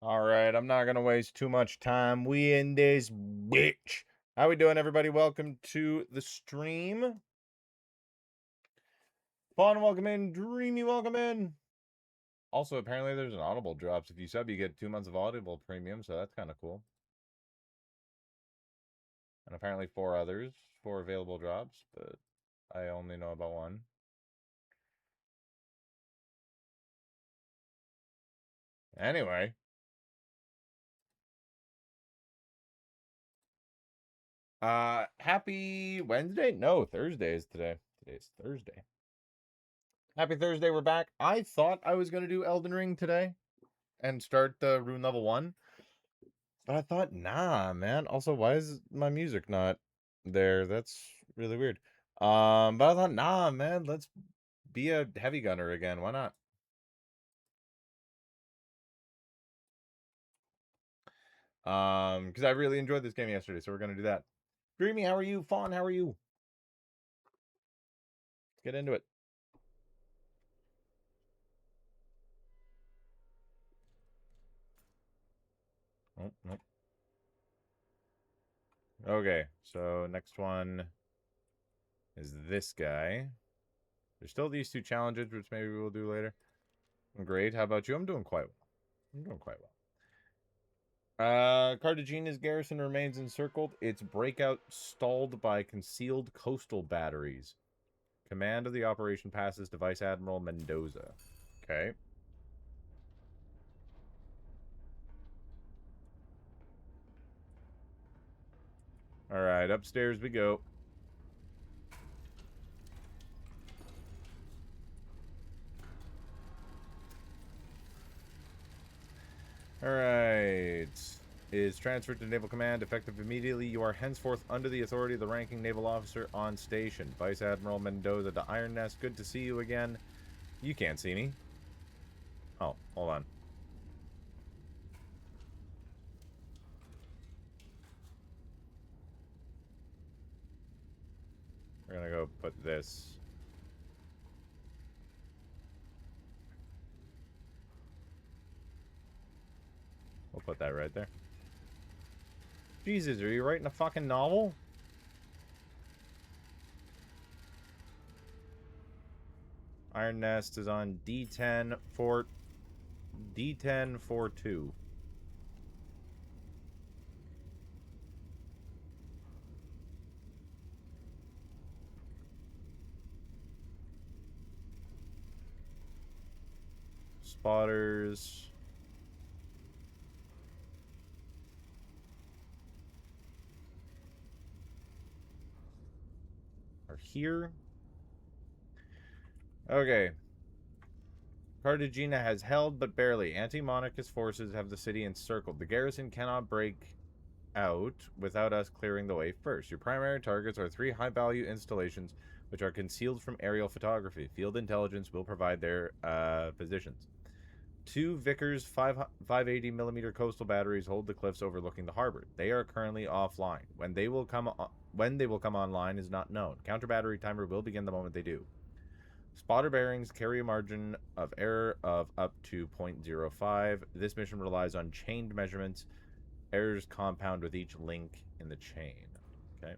All right, I'm not gonna waste too much time. We in this bitch. How we doing, everybody? Welcome to the stream. Fawn, welcome in. Dreamy, welcome in. Also, apparently there's an Audible drops. If you sub, you get 2 months of Audible premium, so that's kind of cool. And apparently 4 available drops, but I only know about one. Anyway. Happy Wednesday? No, Thursday is today. Today's Thursday. Happy Thursday, we're back. I thought I was gonna do Elden Ring today and start the rune level 1. But I thought, nah, man. Also, why is my music not there? That's really weird. But I thought, nah, man, let's be a heavy gunner again. Why not? Because I really enjoyed this game yesterday, so we're gonna do that. Dreamy, how are you? Fawn, how are you? Let's get into it. Oh, nope. Okay, so next one is this guy. There's still these 2 challenges, which maybe we'll do later. Great. How about you? I'm doing quite well. I'm doing quite well. Cartagena's garrison remains encircled. Its breakout stalled by concealed coastal batteries. Command of the operation passes to Vice Admiral Mendoza. Okay. Alright, upstairs we go. Alright. Is transferred to Naval Command, effective immediately. You are henceforth under the authority of the ranking naval officer on station. Vice Admiral Mendoza to Ironnest. Good to see you again. You can't see me. Oh, hold on. We're gonna go put this. We'll put that right there. Jesus, are you writing a fucking novel? Ironnest is on D10 for D10 for 2. Spotters. Are here. Okay. Cartagena has held, but barely. Anti-monarchist forces have the city encircled. The garrison cannot break out without us clearing the way first. Your primary targets are 3 high-value installations, which are concealed from aerial photography. Field intelligence will provide their positions. 2 Vickers 580mm coastal batteries hold the cliffs overlooking the harbor. They are currently offline. When they will come online is not known. Counter battery timer will begin the moment they do. Spotter bearings carry a margin of error of up to 0.05. This mission relies on chained measurements. Errors compound with each link in the chain. Okay.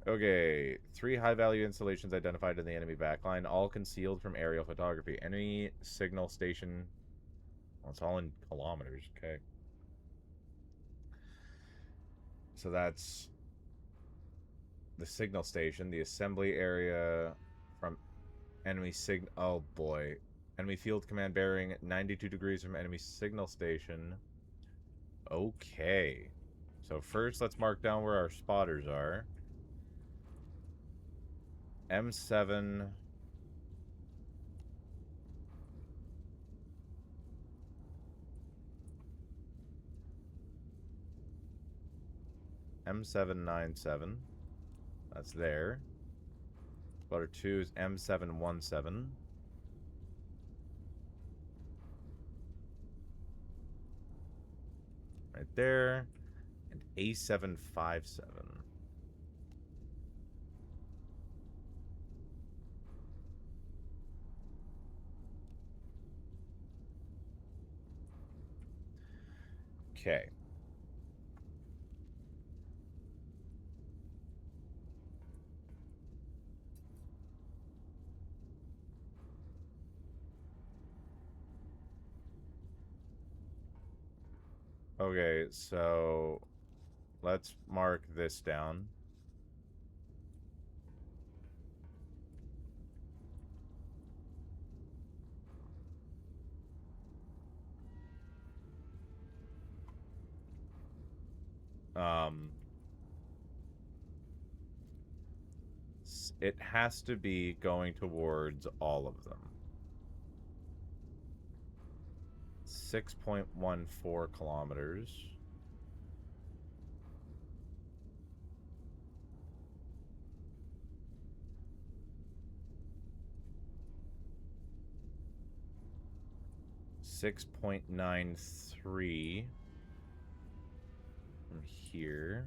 Okay. 3 high-value installations identified in the enemy backline, all concealed from aerial photography. Enemy signal station. Well, it's all in kilometers. Okay. So that's the signal station, the assembly area from enemy signal. Oh boy. Enemy field command bearing 92 degrees from enemy signal station. Okay. So first, let's mark down where our spotters are. M7. M797. That's there. Spotter 2 is M717. Right there. And A757. Okay. Okay, so let's mark this down. It has to be going towards all of them. 6.14 kilometers. .93 from here.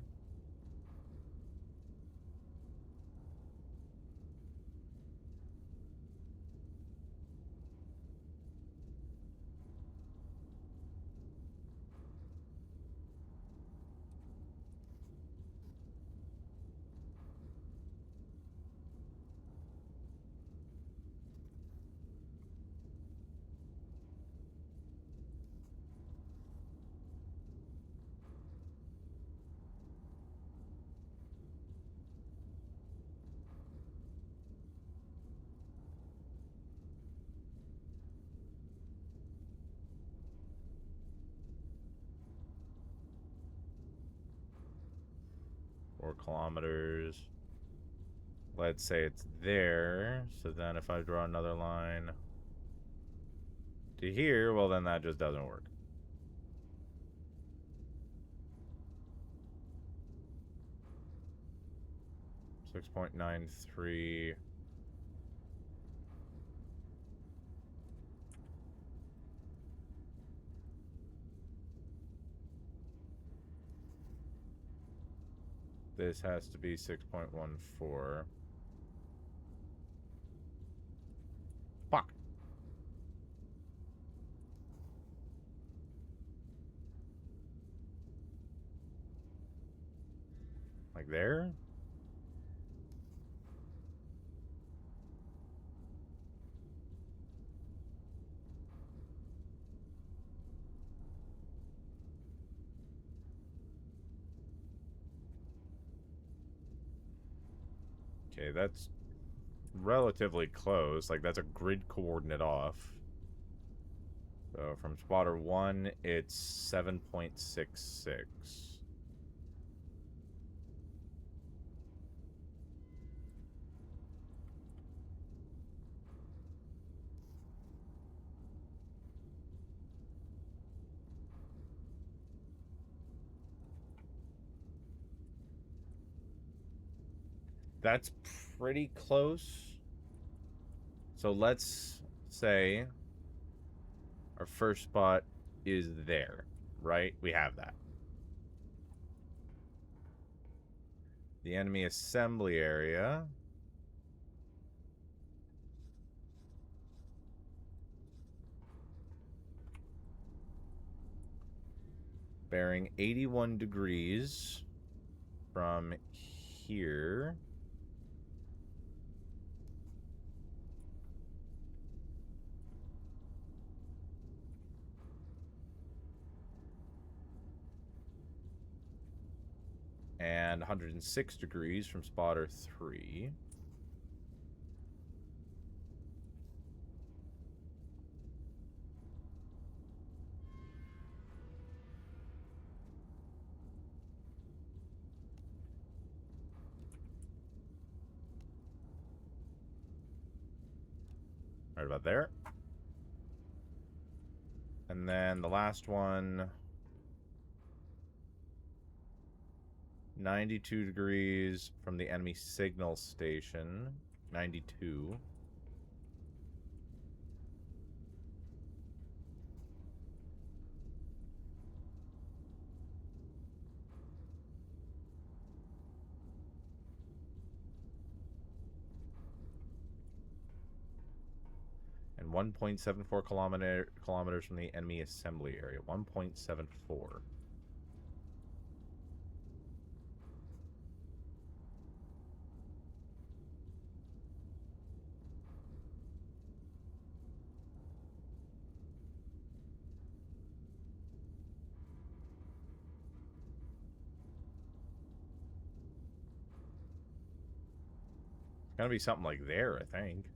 Kilometers. Let's say it's there. So then if I draw another line to here, well, then that just doesn't work. .93. This has to be 6.14. Fuck. Like there? Okay, that's relatively close. Like, that's a grid coordinate off. So from spotter 1, it's 7.66. That's pretty close. So let's say our first spot is there, right? We have that. The enemy assembly area. Bearing 81 degrees from here. And 106 degrees from spotter 3. Right about there. And then the last one, 92 degrees from the enemy signal station. 92. And 1.74 kilometers from the enemy assembly area. 1.74. Gonna be something like there, I think.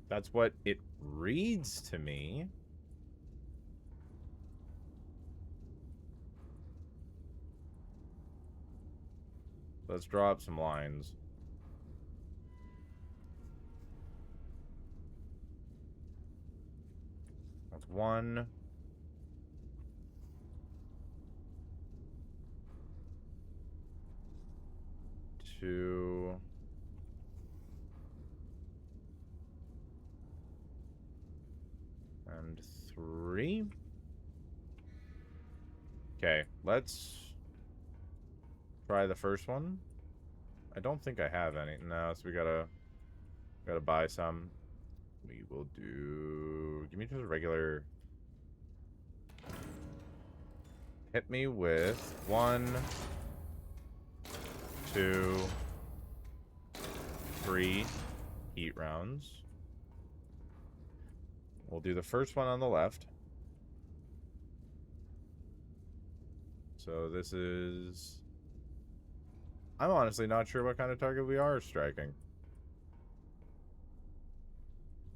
That's what it reads to me. Let's draw up some lines. That's 1. 2. And 3. Okay, let's try the first one. I don't think I have any. No, so we gotta buy some. We will do... Give me just a regular... Hit me with 1, 2, 3 heat rounds. We'll do the first one on the left. So this is... I'm honestly not sure what kind of target we are striking.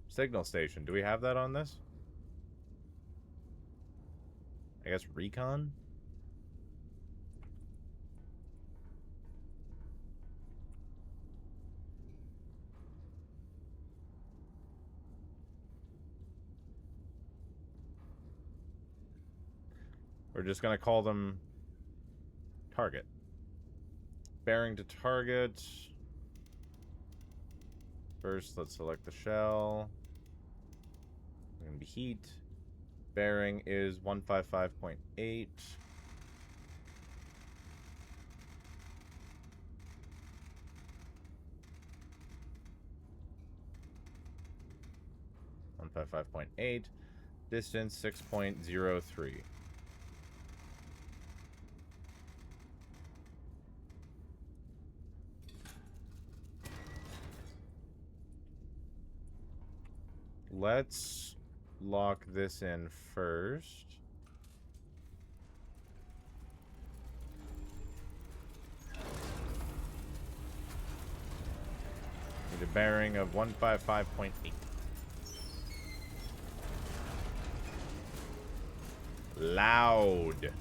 Signal station. Do we have that on this? I guess recon? We're just going to call them target. Bearing to target. First, let's select the shell. It's going to be heat. Bearing is 155.8. Distance 6.03. Let's lock this in first. Need a bearing of 155.8. Loud.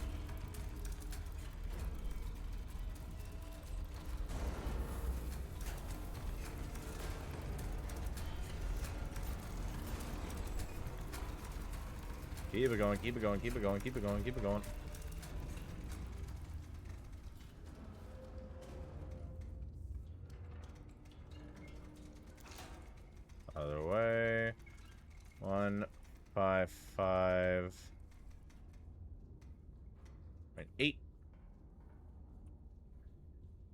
Keep it going, keep it going, keep it going, keep it going, keep it going. Other way. 155.8.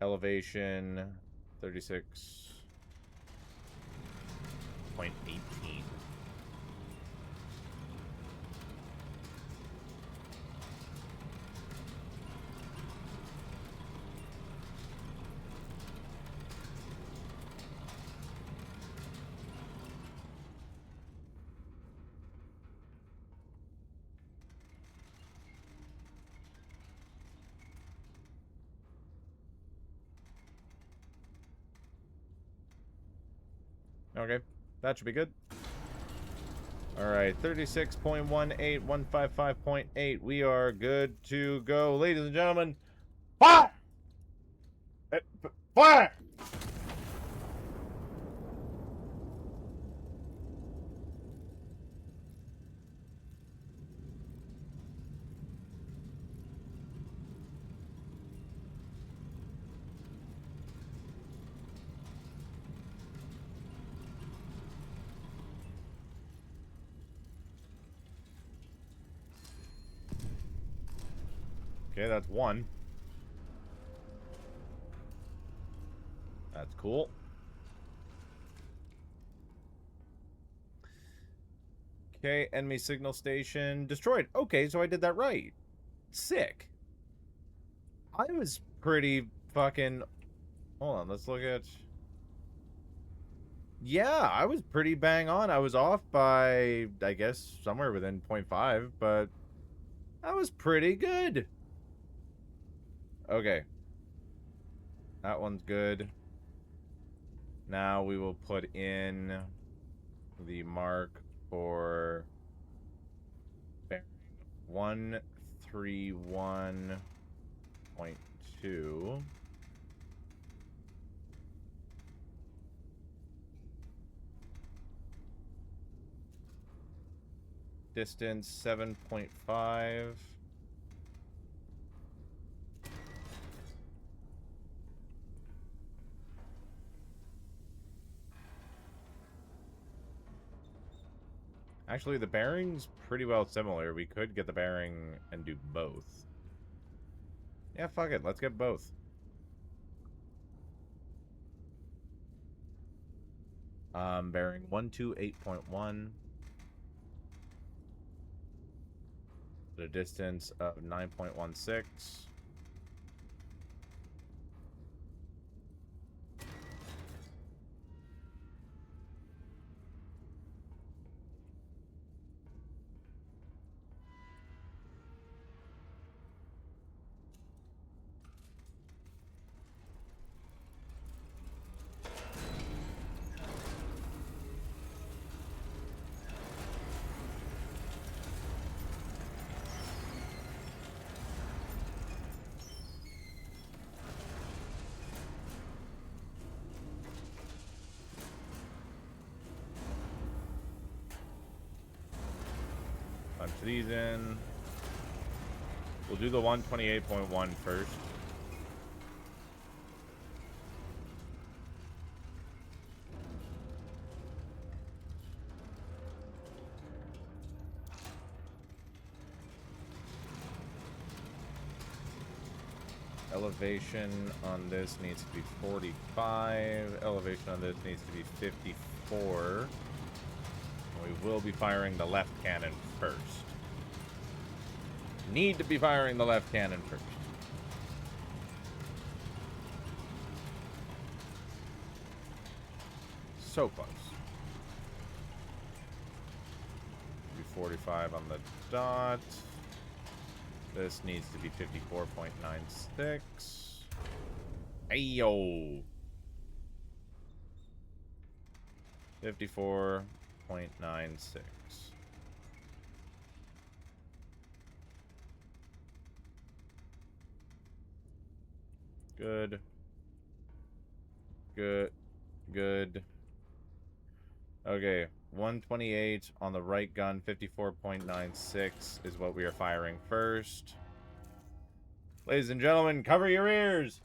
Elevation 36.18. Okay, that should be good. Alright, 36.18, 155.8. We are good to go. Ladies and gentlemen, fire! Fire! Okay, that's 1. That's cool. Okay, enemy signal station destroyed. Okay, so I did that right. Sick. I was pretty fucking... Hold on, let's look at... Yeah, I was pretty bang on. I was off by, I guess, somewhere within 0.5, but that was pretty good. Okay. That one's good. Now we will put in the mark for bearing 131.2. Distance 7.5. Actually, the bearing's pretty well similar. We could get the bearing and do both. Yeah, fuck it. Let's get both. Bearing 128.1. At a distance of 9.16. Punch these in. We'll do the 128.1 first. Elevation on this needs to be 45. Elevation on this needs to be 54. We will be firing the left cannon first. Need to be firing the left cannon first. So close. Be 45 on the dot. This needs to be 54.96. Ayo! 54.96. Good. Good. Good. Okay. 128 on the right gun, 54.96 is what we are firing first. Ladies and gentlemen, cover your ears!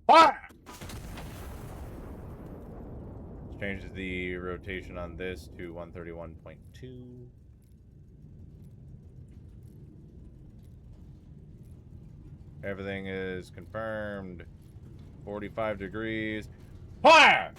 Fire! Changes the rotation on this to 131.2. Everything is confirmed. 45 degrees. Fire!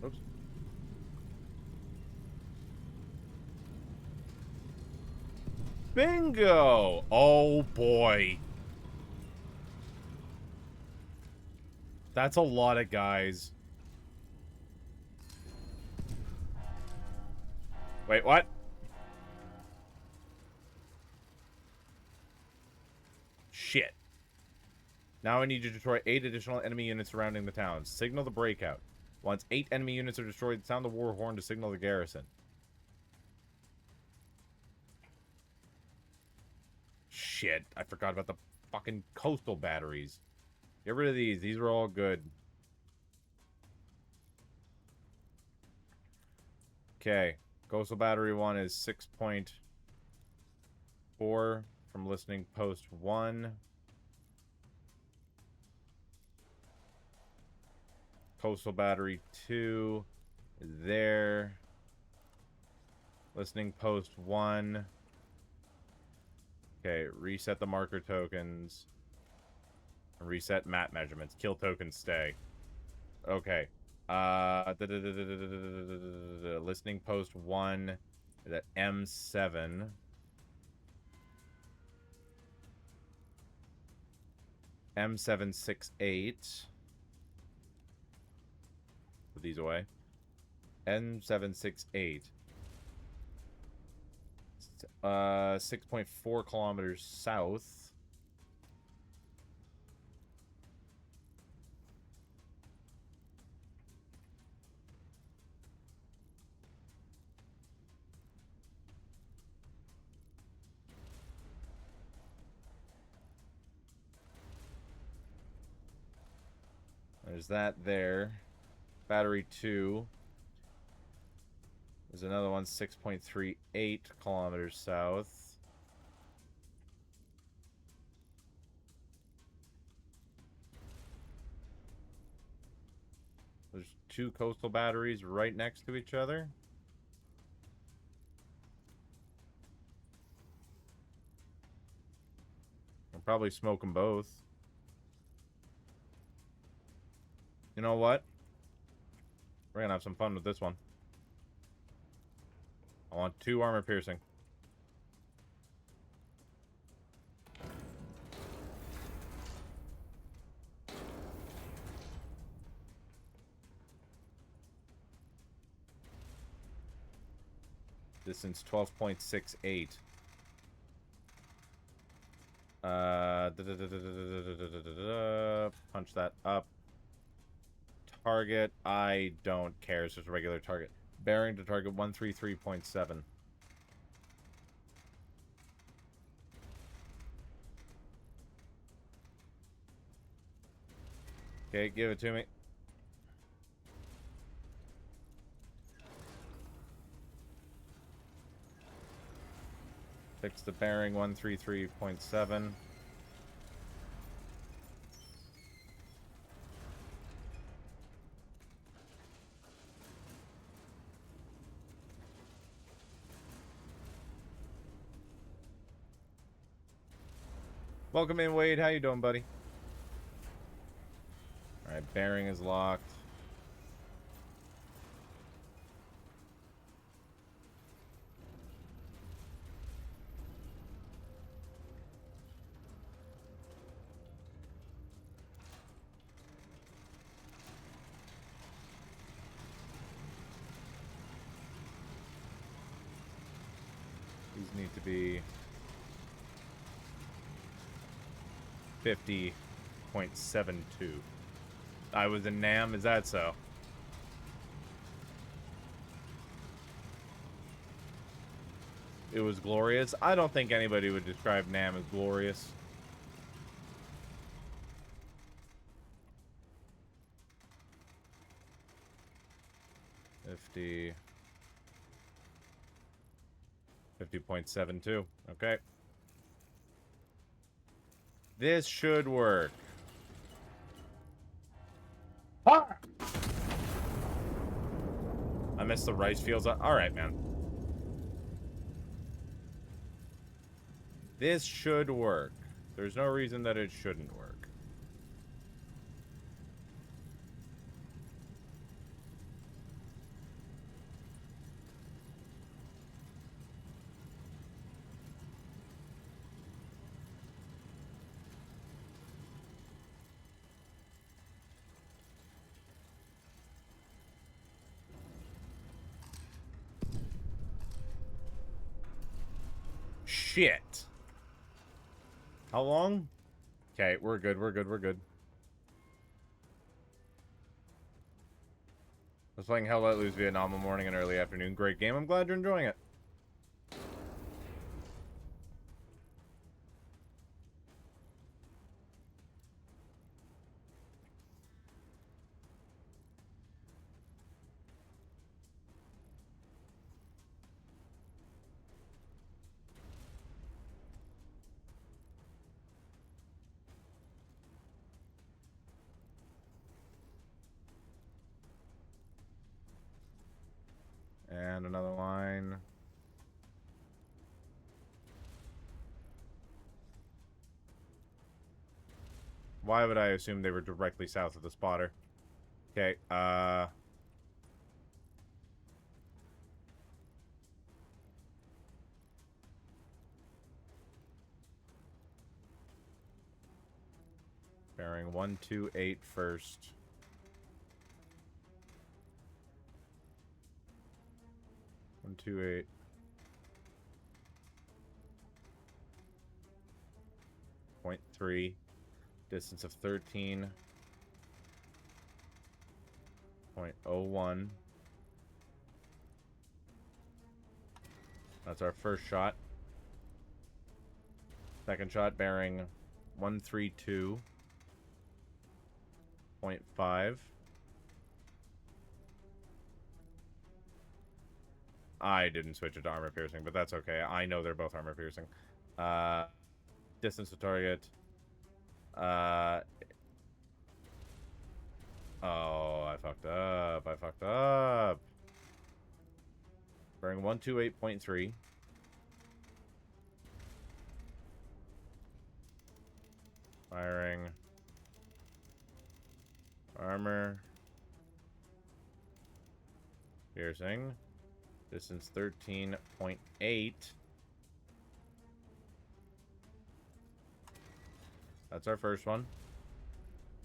Oops. Bingo! Oh boy. That's a lot of guys. Wait, what? Shit. Now I need to destroy 8 additional enemy units surrounding the town. Signal the breakout. Once 8 enemy units are destroyed, sound the war horn to signal the garrison. Shit, I forgot about the fucking coastal batteries. Get rid of these. These are all good. Okay. Coastal battery 1 is 6.4 from listening post 1. Coastal battery 2 is there. Listening post 1. Okay, reset the marker tokens. Reset map measurements. Kill tokens stay. Okay. Listening post 1 is at M7. M768. these away. N768. 6.4 kilometers south. There's that there. Battery 2. There's another one 6.38 kilometers south. There's 2 coastal batteries right next to each other. I'll probably smoke them both. You know what? We're gonna have some fun with this one. I want 2 armor piercing. Distance 12.68. Punch that up. Target, I don't care. It's just a regular target. Bearing to target 133.7. Okay, give it to me. Fix the bearing 133.7. Welcome in, Wade. How you doing, buddy? Alright, bearing is locked. These need to be 50.72. I was in NAM, is that so? It was glorious. I don't think anybody would describe NAM as glorious. Fifty 50.72. Okay. This should work. Ah! I missed the rice fields. Alright, man. This should work. There's no reason that it shouldn't work. Shit. How long? Okay, we're good, we're good, we're good. I was playing Hell Let Loose Vietnam all morning and early afternoon. Great game. I'm glad you're enjoying it. And another line. Why would I assume they were directly south of the spotter? Okay, bearing 128 first. 128. Point 3. Distance of 13.01. That's our first shot. Second shot bearing 132.5. I didn't switch it to armor piercing, but that's okay. I know they're both armor piercing. Distance to target. Oh, I fucked up. I fucked up. Bearing 128.3. Firing. Armor. Piercing. Distance 13.8. That's our first one.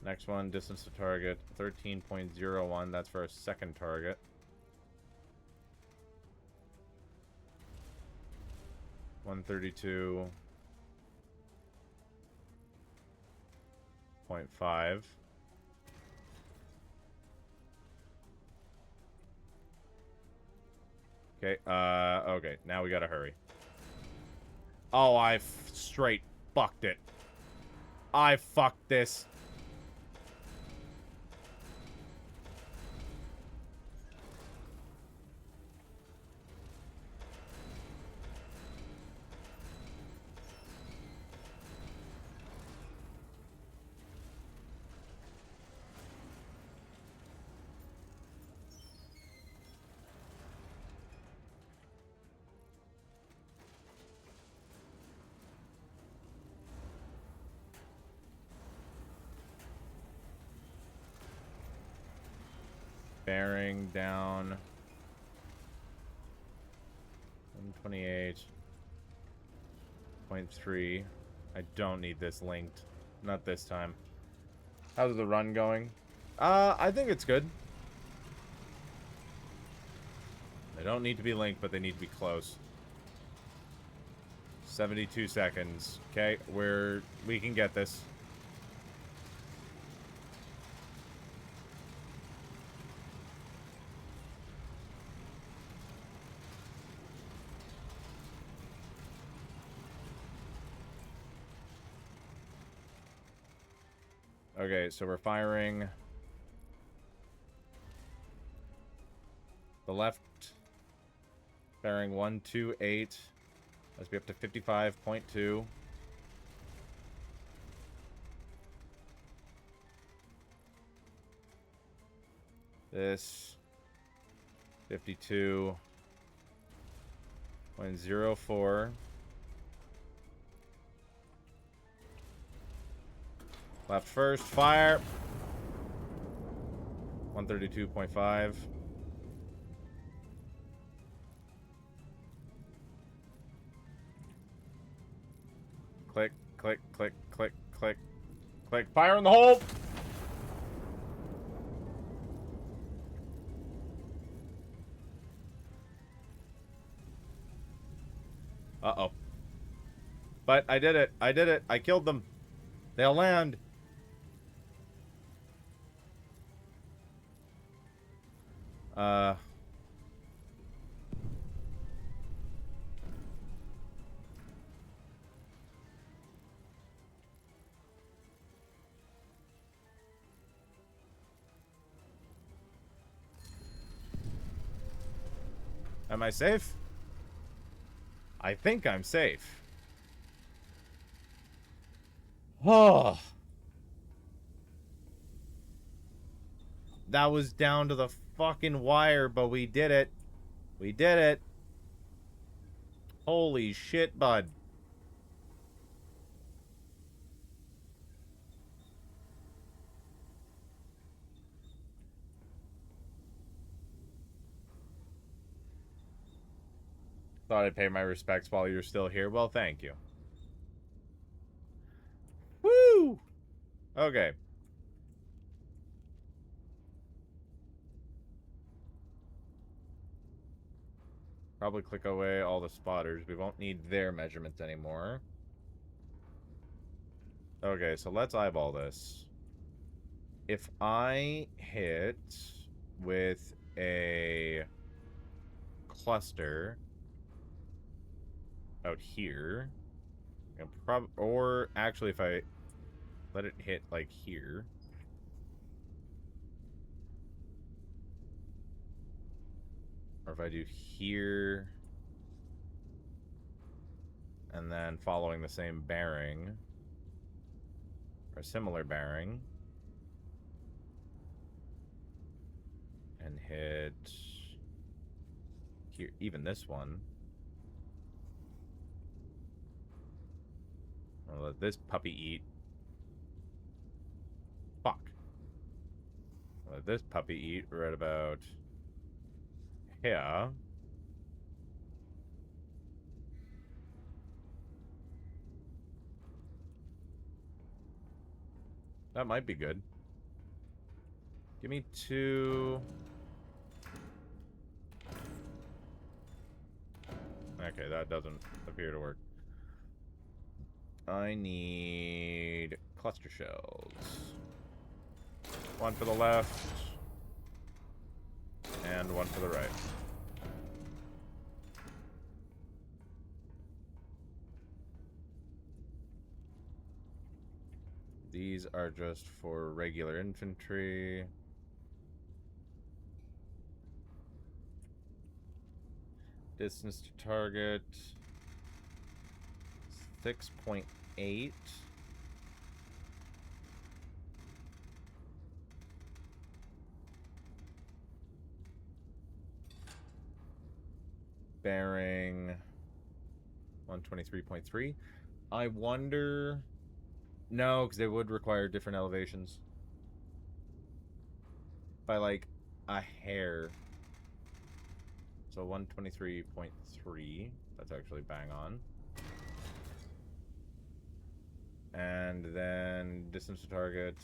Next one, distance to target 13.01. That's for our second target. .5. Okay, okay, now we gotta hurry. Oh, I straight fucked it. I fucked this. Bearing down 128.3. I don't need this linked. Not this time. How's the run going? I think it's good. They don't need to be linked, but they need to be close. 72 seconds. Okay, we can get this. Okay, so we're firing the left bearing 128. Let's be up to 55.2. This 52.04. Left first, fire. 132.5. Click, click, click, click, click, click. Fire in the hole! Uh-oh. But I did it. I did it. I killed them. They'll land. Am I safe? I think I'm safe. Oh. That was down to the fucking wire, but we did it. We did it. Holy shit, bud. Thought I'd pay my respects while you're still here. Well, thank you. Woo! Okay. Probably click away all the spotters. We won't need their measurements anymore. Okay, so let's eyeball this. If I hit with a cluster out here, or actually if I let it hit like here, or if I do here and then following the same bearing or a similar bearing and hit here, even this one, I'll let this puppy eat. Fuck. I'll let this puppy eat right about here. That might be good. Give me 2. Okay, that doesn't appear to work. I need cluster shells. 1 for the left. And 1 for the right. These are just for regular infantry. Distance to target 6.8. Bearing 123.3. I wonder... No, because they would require different elevations. By like a hair. So 123.3. That's actually bang on. And then distance to target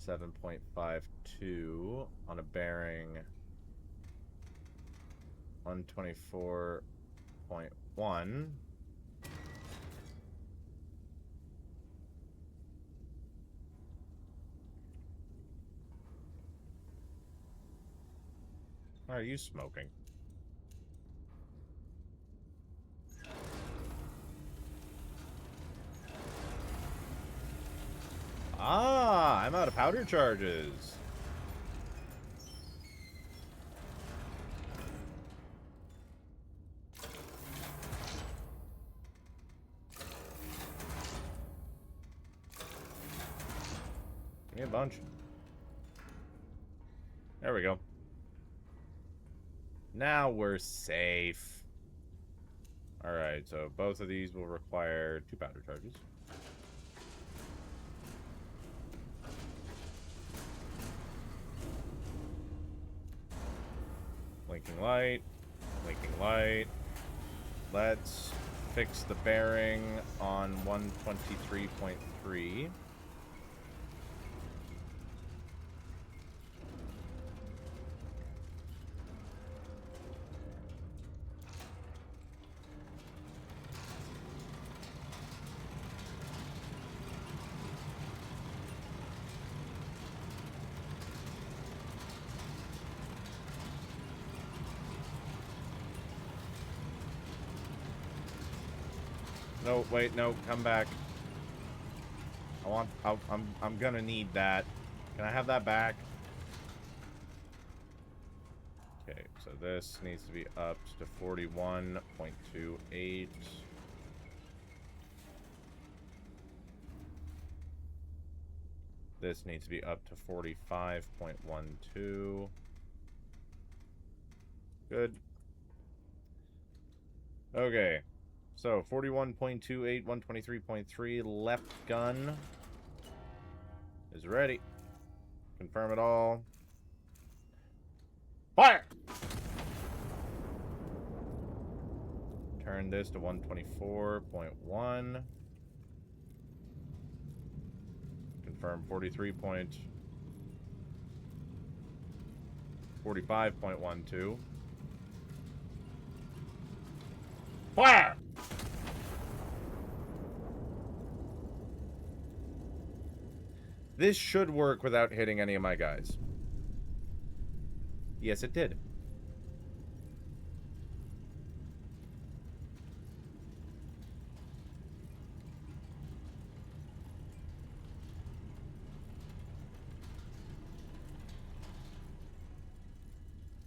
7.52 on a bearing 124.1. Why are you smoking? Ah, I'm out of powder charges. Give me a bunch. There we go. Now we're safe. Alright, so both of these will require 2 powder charges. Blinking light. Blinking light. Let's fix the bearing on 123.3. No, wait, no, come back. I'm gonna need that. Can I have that back? Okay, so this needs to be upped to 41.28. This needs to be up to 45.12. Good. Okay. So, 41.28, 123.3, left gun is ready. Confirm it all. Fire! Turn this to 124.1. Confirm 43.43. 45.12. Fire! This should work without hitting any of my guys. Yes, it did.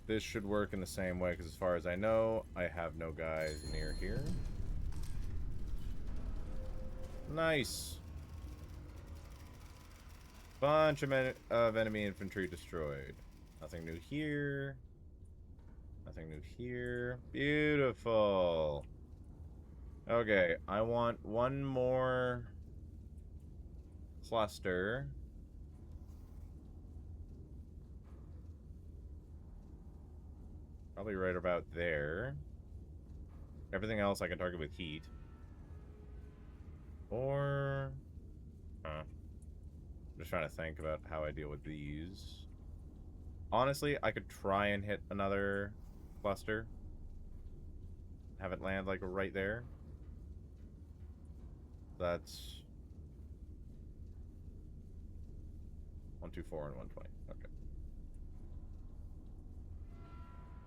This should work in the same way, because as far as I know, I have no guys near here. Nice. Bunch of enemy infantry destroyed. Nothing new here. Nothing new here. Beautiful. Okay, I want one more cluster. Probably right about there. Everything else I can target with heat. Or... I'm just trying to think about how I deal with these. Honestly, I could try and hit another cluster. Have it land, like, right there. That's... 124 and 120. Okay.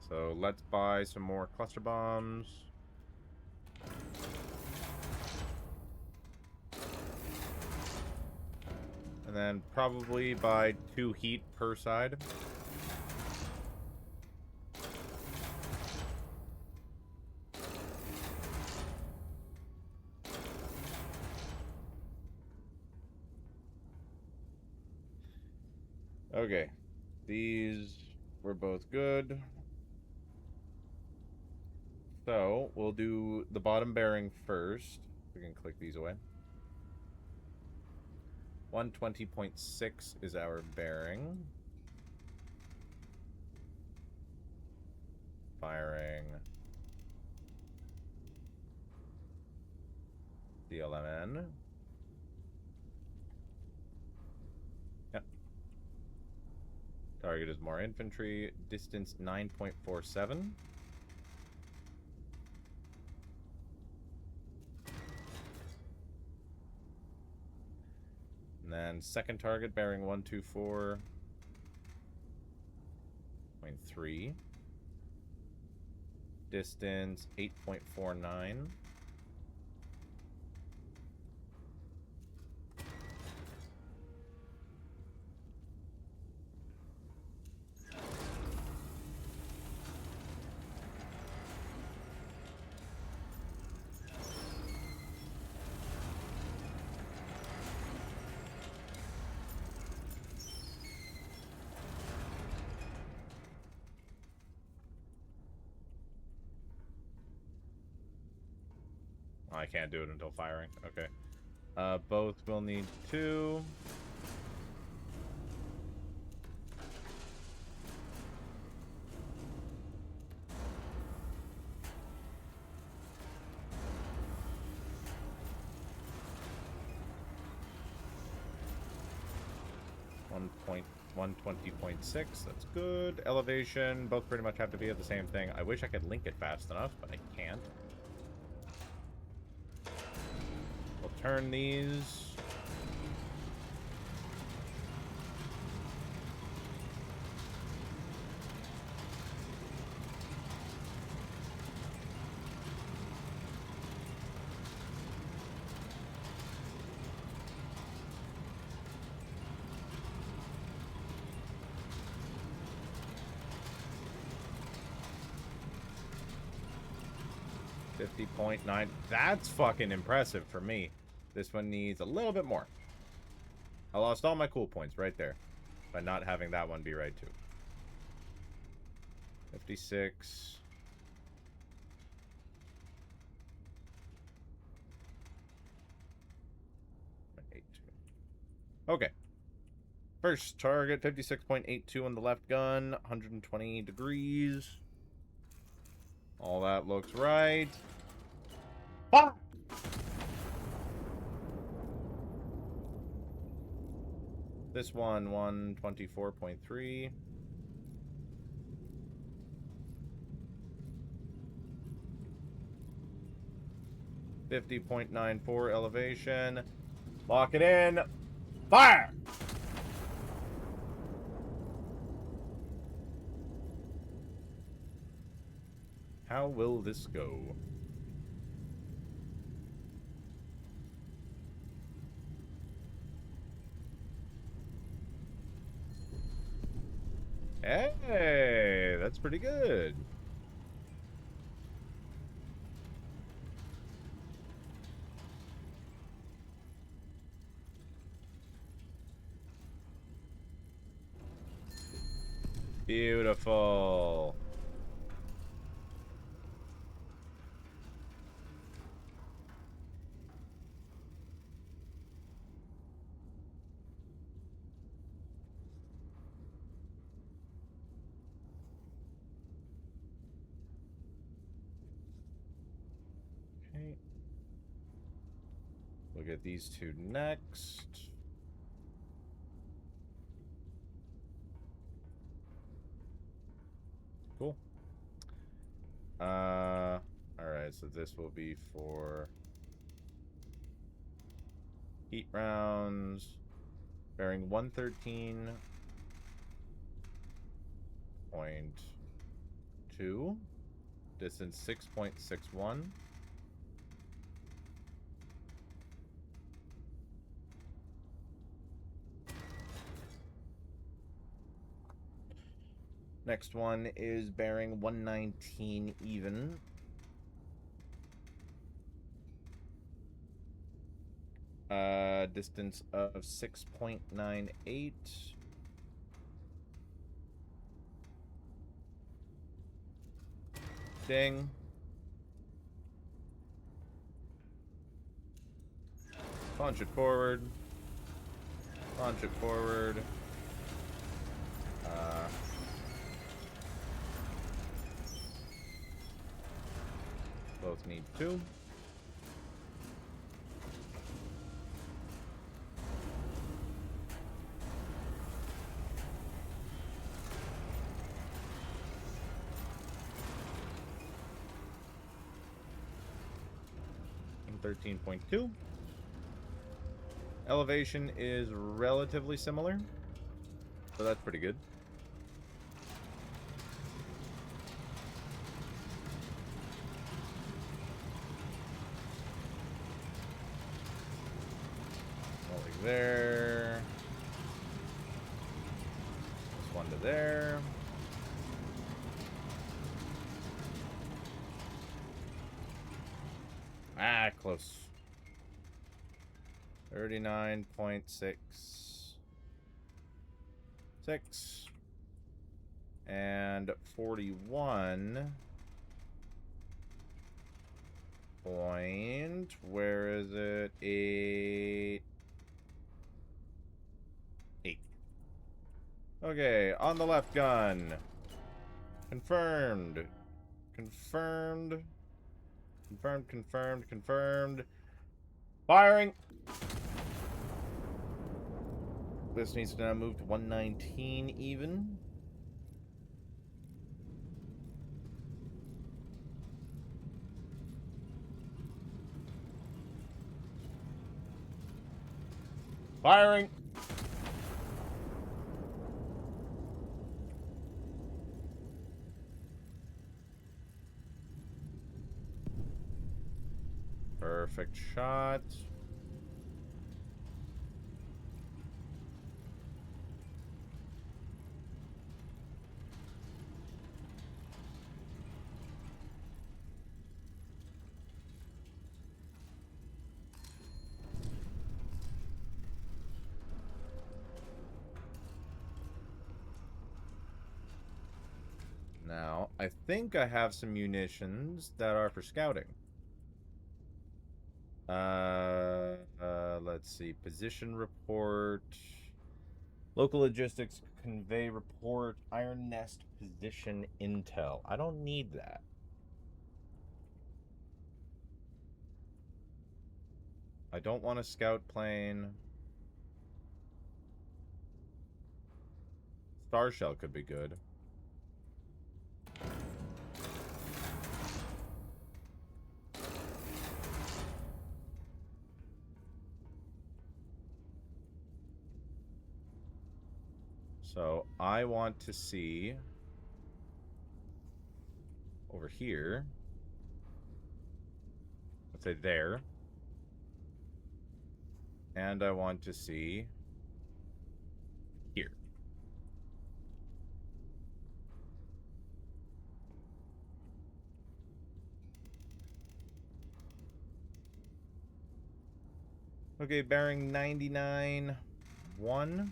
So let's buy some more cluster bombs. And then probably buy 2 heat per side. Okay. These were both good. So, we'll do the bottom bearing first. We can click these away. 120.6 is our bearing. Firing. DLMN. Yep. Target is more infantry. Distance 9.47. And then second target bearing 124.3. Distance 8.49. I can't do it until firing. Okay. Both will need 2. .120.6. That's good. Elevation. Both pretty much have to be at the same thing. I wish I could link it fast enough, but I can't. We'll turn these. .9. That's fucking impressive for me. This one needs a little bit more. I lost all my cool points right there by not having that one be right too. 56. Okay. First target, 56.82 on the left gun, 120 degrees. All that looks right. Ah! This one, 124.3. 50.94 elevation. Lock it in. Fire! How will this go? Hey, that's pretty good. Beautiful. Okay. We'll get these two next. Cool. Alright, so this will be for heat rounds. Bearing 113.2. Distance 6.61. Next one is bearing 119 even. Distance of 6.98. Ding. Launch it forward. Launch it forward. Both need 2. And 13.2. Elevation is relatively similar, so that's pretty good. There. This one to there. Ah, close. 39.66. And 41. Point. Where is it? 8. Okay, on the left gun. Confirmed. Confirmed. Confirmed, confirmed, confirmed. Firing! This needs to now move to 119 even. Firing! Perfect shot. Now, I think I have some munitions that are for scouting. Let's see. Position report. Local logistics convey report. Iron Nest position intel. I don't need that. I don't want a scout plane. Star Shell could be good. So I want to see over here. Let's say there. And I want to see here. Okay, bearing 99.1.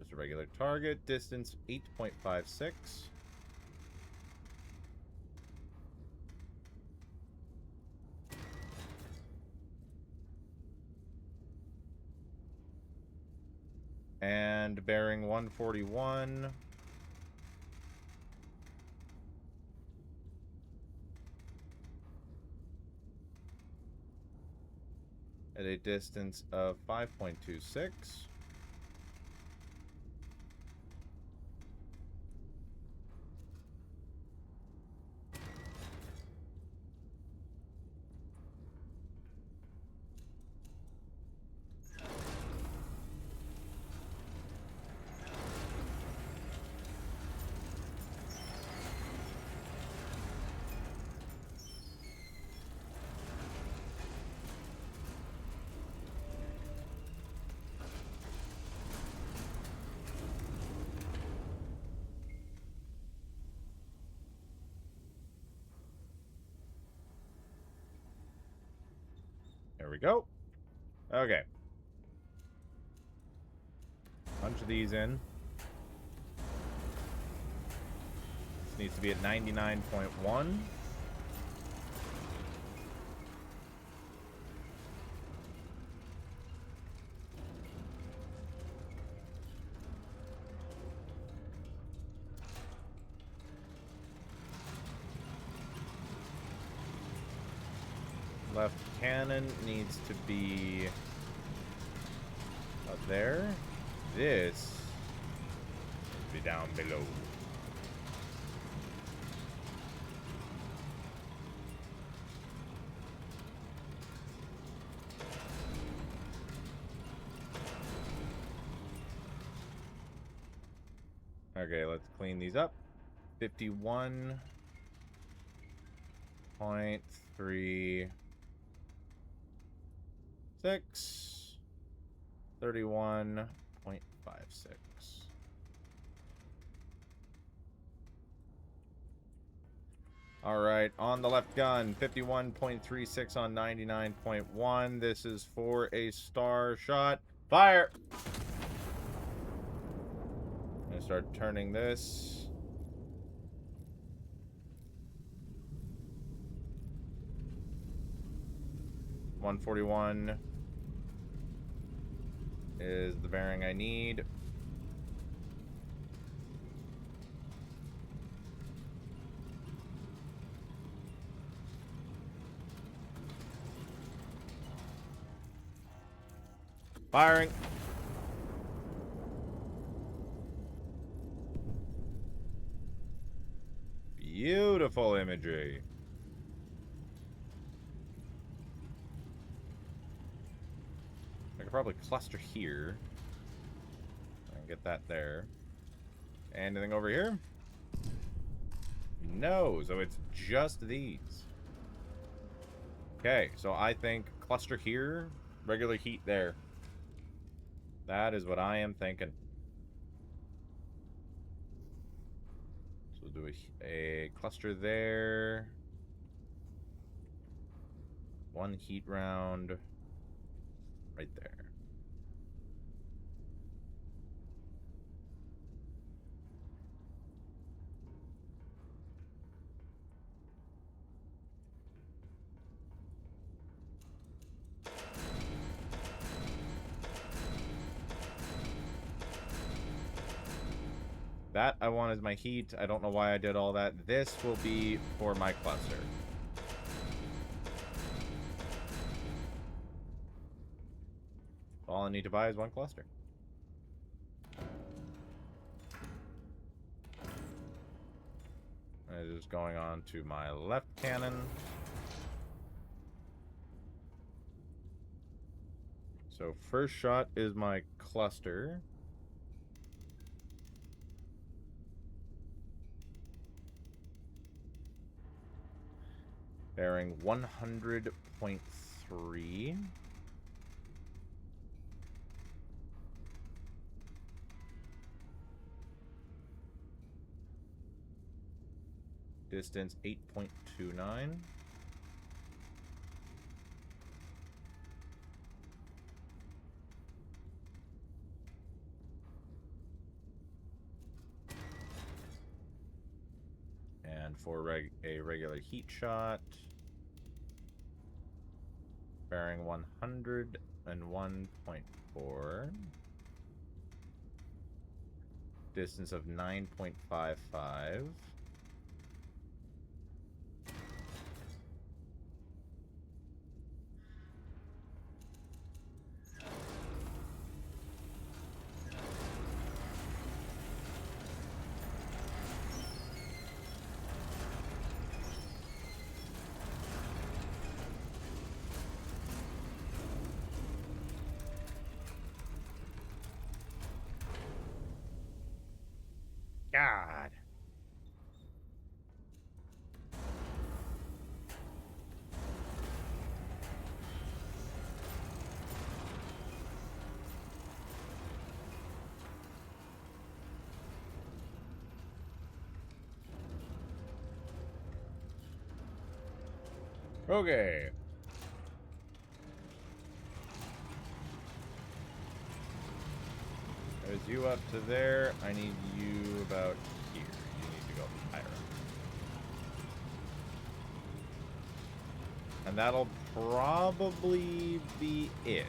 Just a regular target. Distance 8.56. And bearing 141. At a distance of 5.26. There we go. Okay. Bunch of these in. This needs to be at 99.1. Left cannon needs to be up there. This needs to be down below. Okay, let's clean these up. 51.36. 31.56. Alright, on the left gun, 51.36 on 99.1. This is for a star shot. Fire! I'm going to start turning this. .141 is the bearing I need. Firing. Beautiful imagery. I could probably cluster here. And get that there. Anything over here? No, so it's just these. Okay, so I think cluster here, regular heat there. That is what I am thinking. So we'll do a cluster there. One heat round right there. That I want as my heat. I don't know why I did all that. This will be for my cluster. All I need to buy is one cluster. It is going on to my left cannon. So first shot is my cluster. Bearing 100.3. Distance 8.29. And for a regular heat shot, bearing 101.4. Distance of 9.55. God. Okay. There's you up to there. I need you about here. You need to go higher. And that'll probably be it.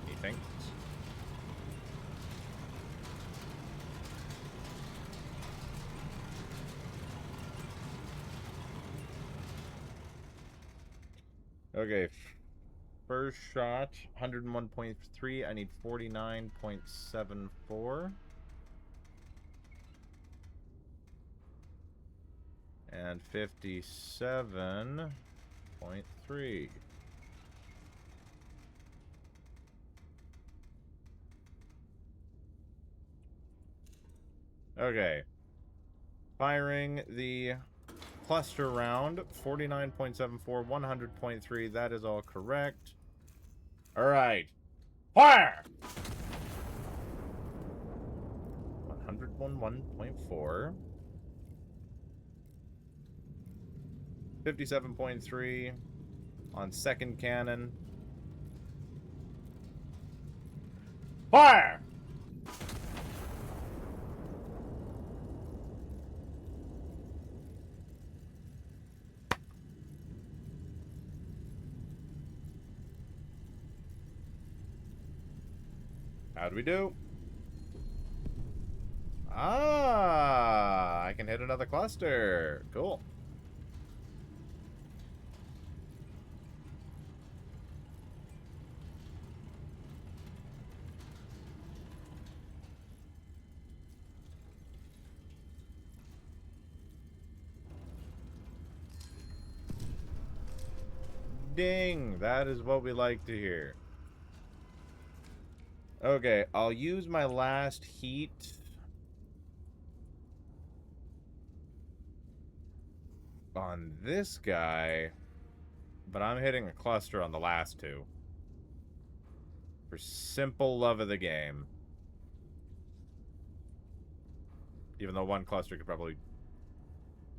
He thinks. Okay. First shot, 101.3. I need 49.74. And 57.3. Okay. Firing the cluster round, 49.74, 100.3. That is all correct. All right. Fire! 101.4. 57.3 on second cannon. Fire! How'd we do? Ah, I can hit another cluster. Cool. Ding! That is what we like to hear. Okay, I'll use my last heat on this guy, but I'm hitting a cluster on the last two. For simple love of the game. Even though one cluster could probably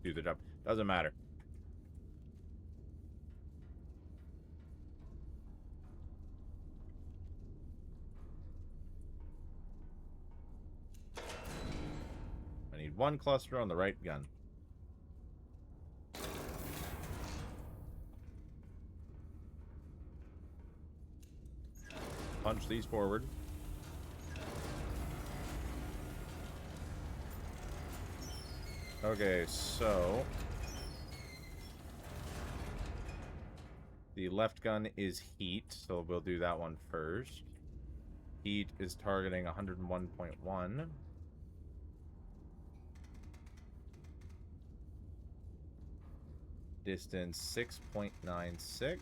do the job. Doesn't matter. I need one cluster on the right gun. Punch these forward. Okay, so the left gun is heat, so we'll do that one first. Heat is targeting 101.1. Distance 6.96.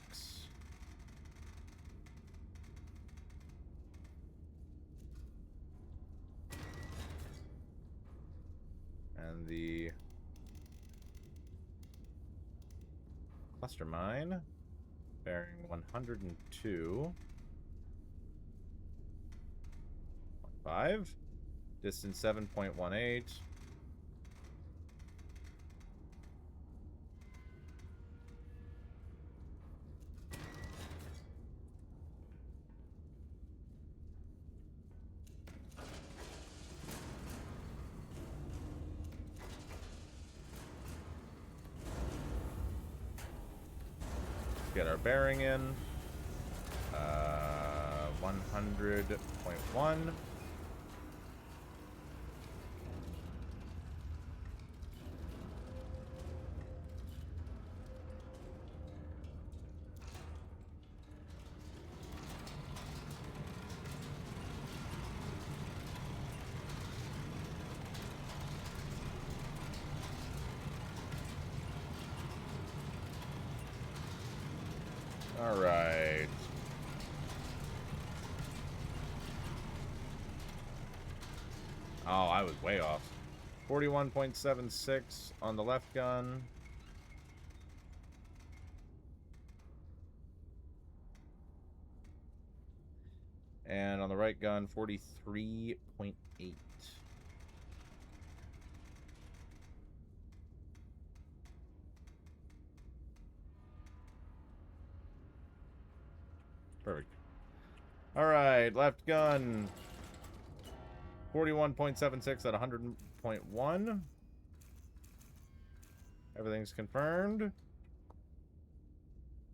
And the cluster mine, bearing 102.5, distance 7.18. Get our bearing in. 100.1. All right. Oh, I was way off. 41.76 on the left gun. And on the right gun, 43.8. Perfect. All right, left gun. 41.76 at 100.1. Everything's confirmed.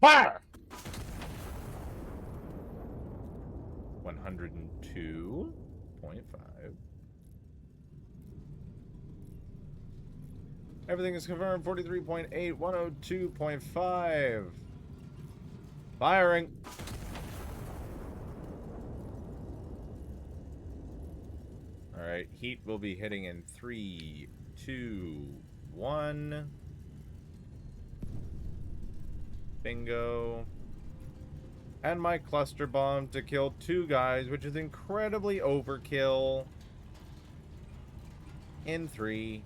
Fire! 102.5. Everything is confirmed. 43.8, 102.5. Firing. Alright, heat will be hitting in 3, 2, 1. Bingo. And my cluster bomb to kill 2 guys, which is incredibly overkill. In 3,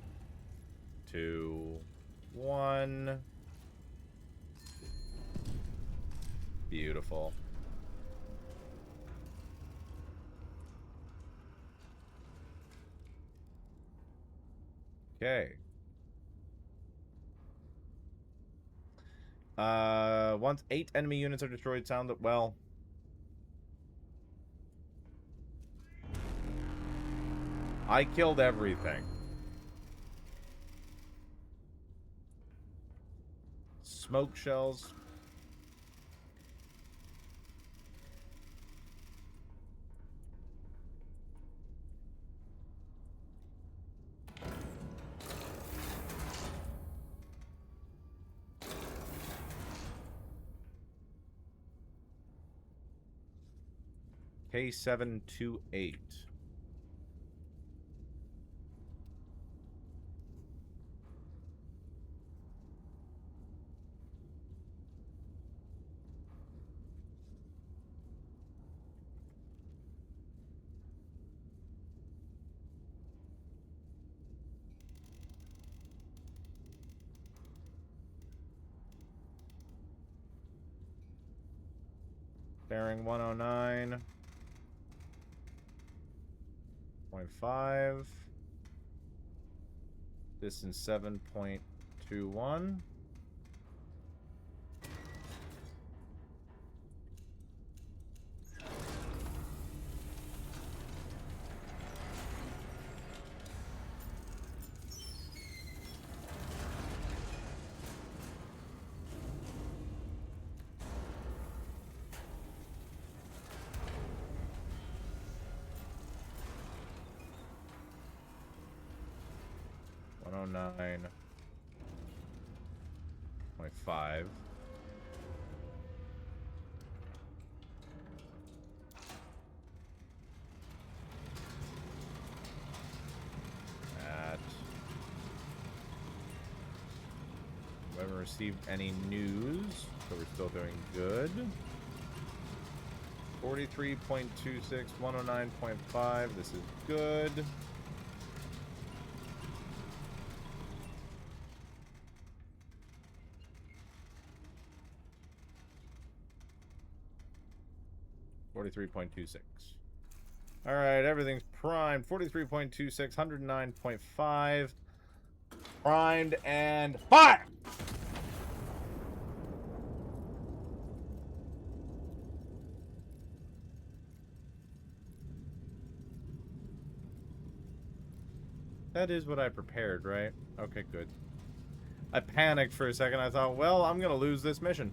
2, 1. Beautiful. Okay. Once 8 enemy units are destroyed, sound that, well... I killed everything. Smoke shells. K728. Bearing 109.5. Distance 7.21. Oh, 9.5. That. We haven't received any news, so we're still doing good. 43.26, 109.5. This is good. 43.26. All right, everything's primed. 43.26, 109.5. Primed and fire! That is what I prepared, right? Okay, good. I panicked for a second. I thought, well, I'm going to lose this mission.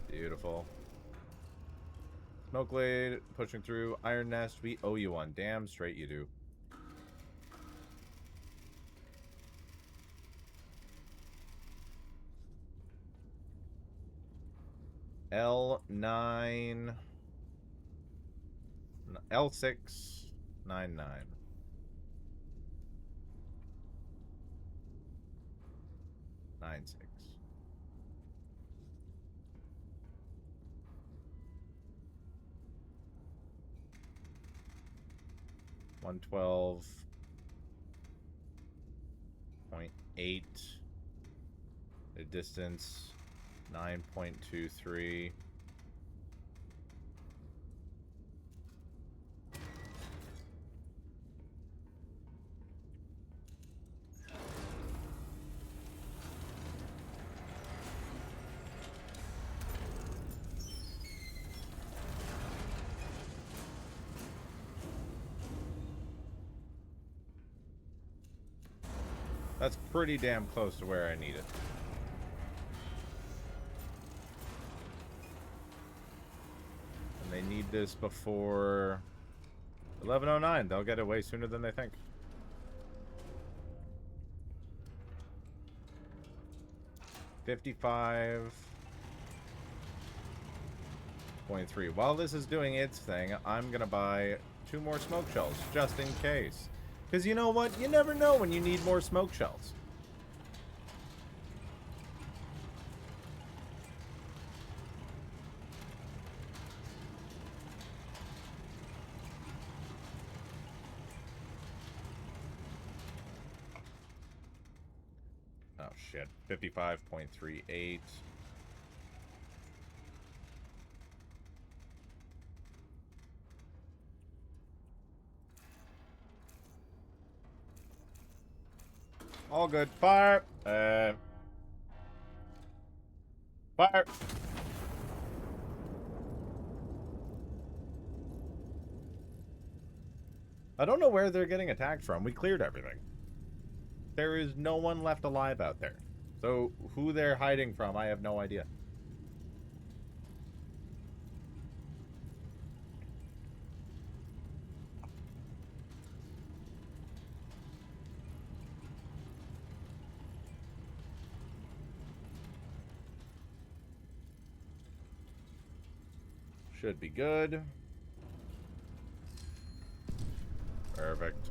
Beautiful. Smoke Blade, pushing through. Iron Nest, we owe you one. Damn straight you do. L9... L699. 96. .8. The distance 9.23. That's pretty damn close to where I need it. And they need this before 11:09. They'll get it way sooner than they think. $55.3. While this is doing its thing, I'm gonna buy 2 more smoke shells just in case. Because you know what? You never know when you need more smoke shells. Oh, shit. 55.38. All good. Fire! Fire! I don't know where they're getting attacked from. We cleared everything. There is no one left alive out there. So, who they're hiding from, I have no idea. Should be good. Perfect.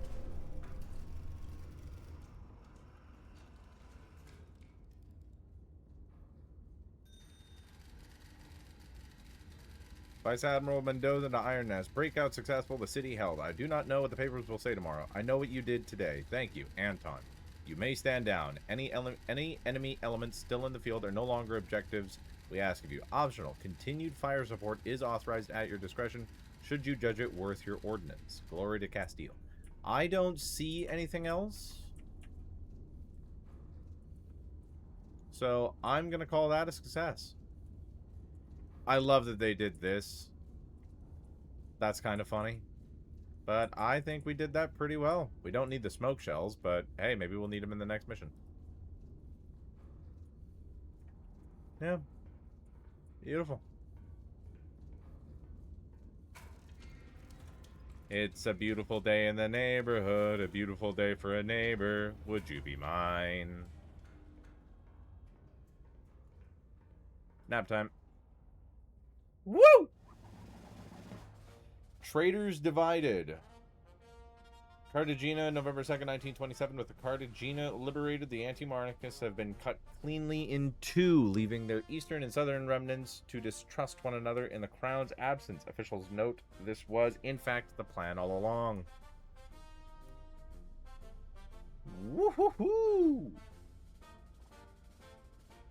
Vice Admiral Mendoza to Iron Nest. Breakout successful. The city held. I do not know what the papers will say tomorrow. I know what you did today. Thank you, Anton. You may stand down. Any enemy elements still in the field are no longer objectives we ask of you. Optional. Continued fire support is authorized at your discretion, should you judge it worth your ordnance. Glory to Castile. I don't see anything else. So, I'm going to call that a success. I love that they did this. That's kind of funny. But I think we did that pretty well. We don't need the smoke shells, but hey, maybe we'll need them in the next mission. Yeah. Beautiful. It's a beautiful day in the neighborhood, a beautiful day for a neighbor. Would you be mine? Nap time. Woo! Traders divided. Cartagena, November 2nd, 1927. With the Cartagena liberated, the anti-monarchists have been cut cleanly in two, leaving their eastern and southern remnants to distrust one another in the crown's absence. Officials note this was, in fact, the plan all along. Woohoo!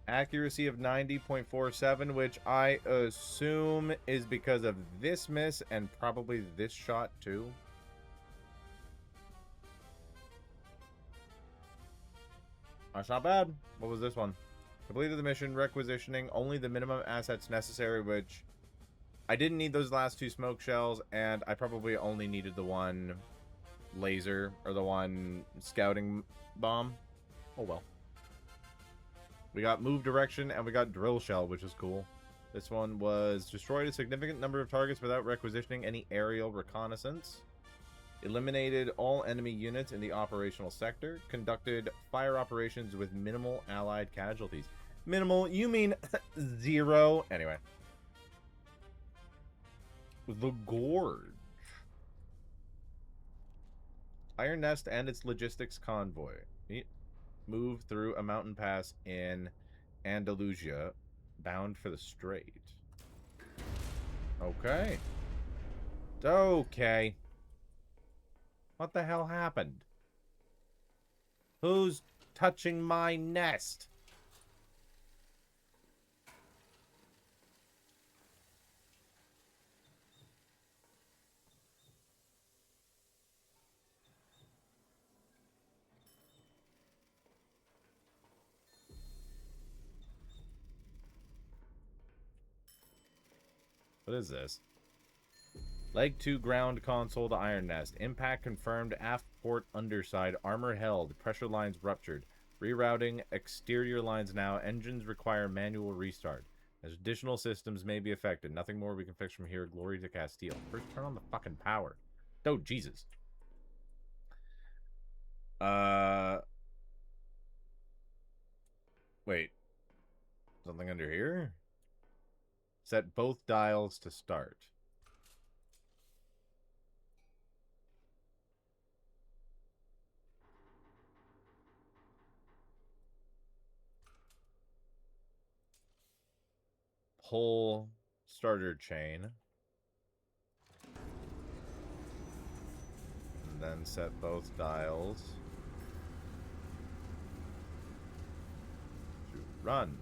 Accuracy of 90.47, which I assume is because of this miss and probably this shot too. That's not bad. What was this one? Completed the mission, requisitioning only the minimum assets necessary, which I didn't need those last two smoke shells, and I probably only needed the one laser, or the one scouting bomb. Oh well. We got move direction, and we got drill shell, which is cool. This one was destroyed a significant number of targets without requisitioning any aerial reconnaissance. Eliminated all enemy units in the operational sector. Conducted fire operations with minimal allied casualties. Minimal? You mean 0? Anyway. The Gorge. Ironnest and its logistics convoy. Move through a mountain pass in Andalusia, bound for the Strait. Okay. Okay. What the hell happened? Who's touching my nest? What is this? Leg 2 ground console to Ironnest. Impact confirmed. Aft port underside. Armor held. Pressure lines ruptured. Rerouting exterior lines now. Engines require manual restart. As additional systems may be affected. Nothing more we can fix from here. Glory to Castile. First, turn on the fucking power. Oh, Jesus. Wait. Something under here? Set both dials to start. Pull starter chain. And then set both dials to run.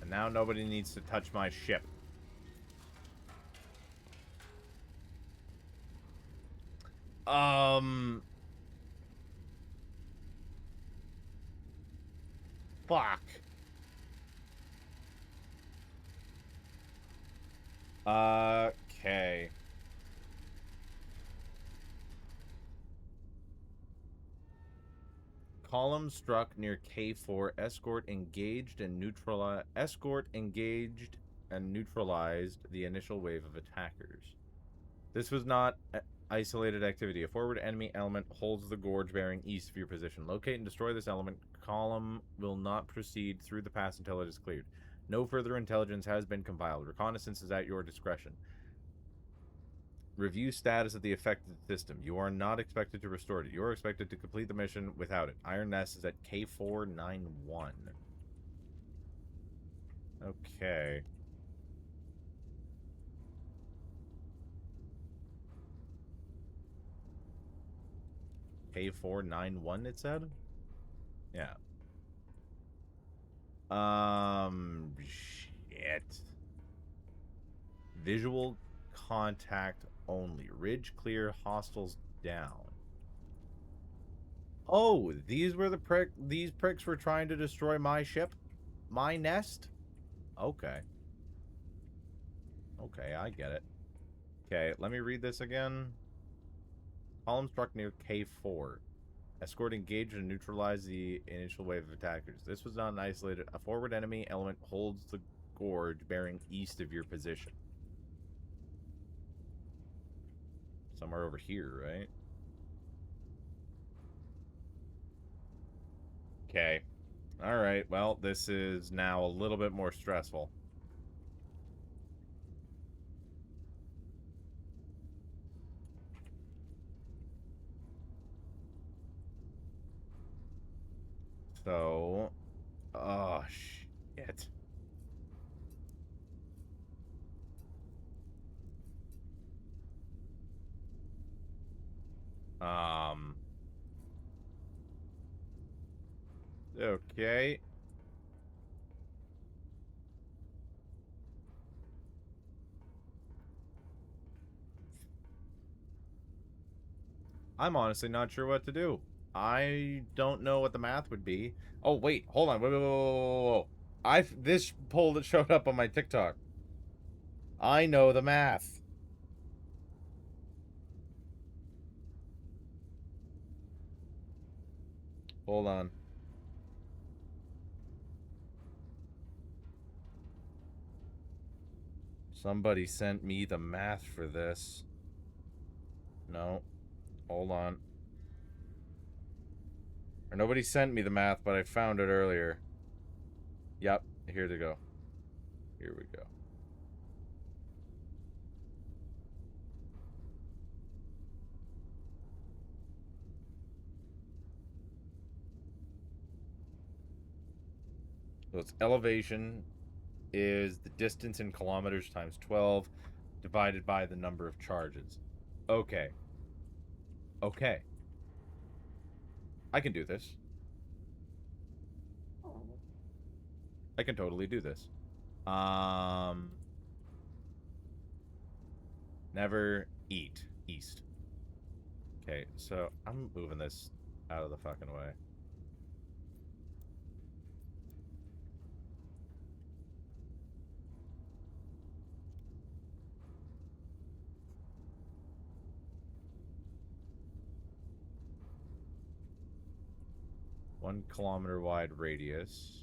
And now nobody needs to touch my ship. Fuck. Okay. Column struck near K4. Escort engaged and neutralized the initial wave of attackers. This was not isolated activity. A forward enemy element holds the gorge bearing east of your position. Locate and destroy this element. Column will not proceed through the pass until it is cleared. No further intelligence has been compiled. Reconnaissance is at your discretion. Review status of the affected system. You are not expected to restore it. You are expected to complete the mission without it. Ironnest is at K491. Okay. K491, it said? Yeah. Shit. Visual contact only. Ridge clear, hostiles down. Oh, these were these pricks were trying to destroy my ship? My nest? Okay. Okay, I get it. Okay, let me read this again. Column struck near K4. Escort engaged and neutralized the initial wave of attackers. This was not an isolated. A forward enemy element holds the gorge bearing east of your position. Somewhere over here, right? Okay. Alright, well, this is now a little bit more stressful. So, oh shit. Um, okay. I'm honestly not sure what to do. I don't know what the math would be. Oh, wait, hold on. Whoa. This poll that showed up on my TikTok. I know the math. Hold on. Somebody sent me the math for this. No. Hold on. Or nobody sent me the math, but I found it earlier. Yep. Here to go. Here we go. So its elevation is the distance in kilometers times 12 divided by the number of charges. Okay. Okay. I can do this. I can totally do this. Never eat east. Okay, so I'm moving this out of the fucking way. One kilometer wide radius.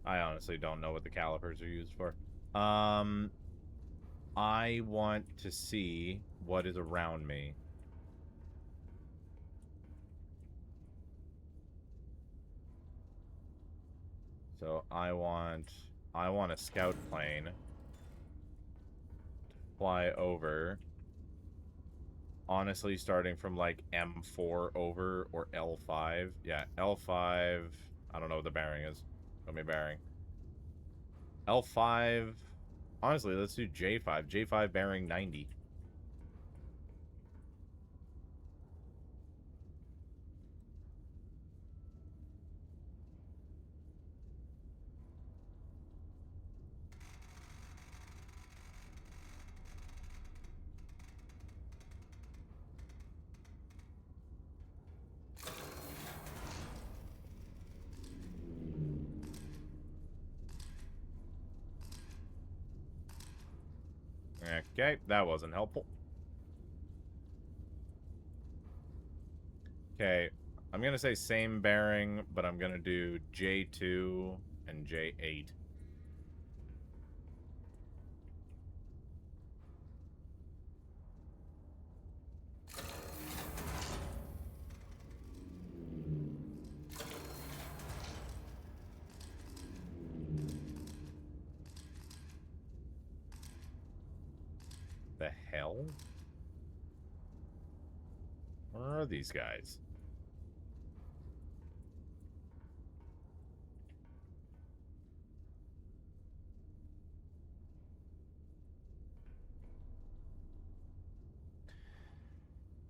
I honestly don't know what the calipers are used for. I want to see what is around me. So I want a scout plane to fly over. Honestly, starting from like M4 over or L5. Yeah, L5. I don't know what the bearing is. Show me bearing. L5. Honestly, let's do J5. J5 bearing 90. Okay, that wasn't helpful. Okay, I'm gonna say same bearing, but I'm gonna do J2 and J8. The hell? Where are these guys?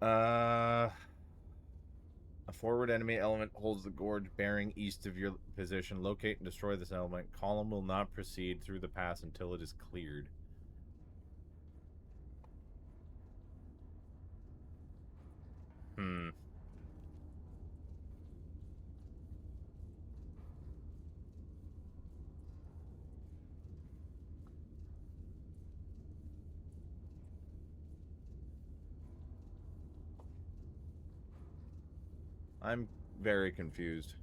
A forward enemy element holds the gorge bearing east of your position. Locate and destroy this element. Column will not proceed through the pass until it is cleared. I'm very confused.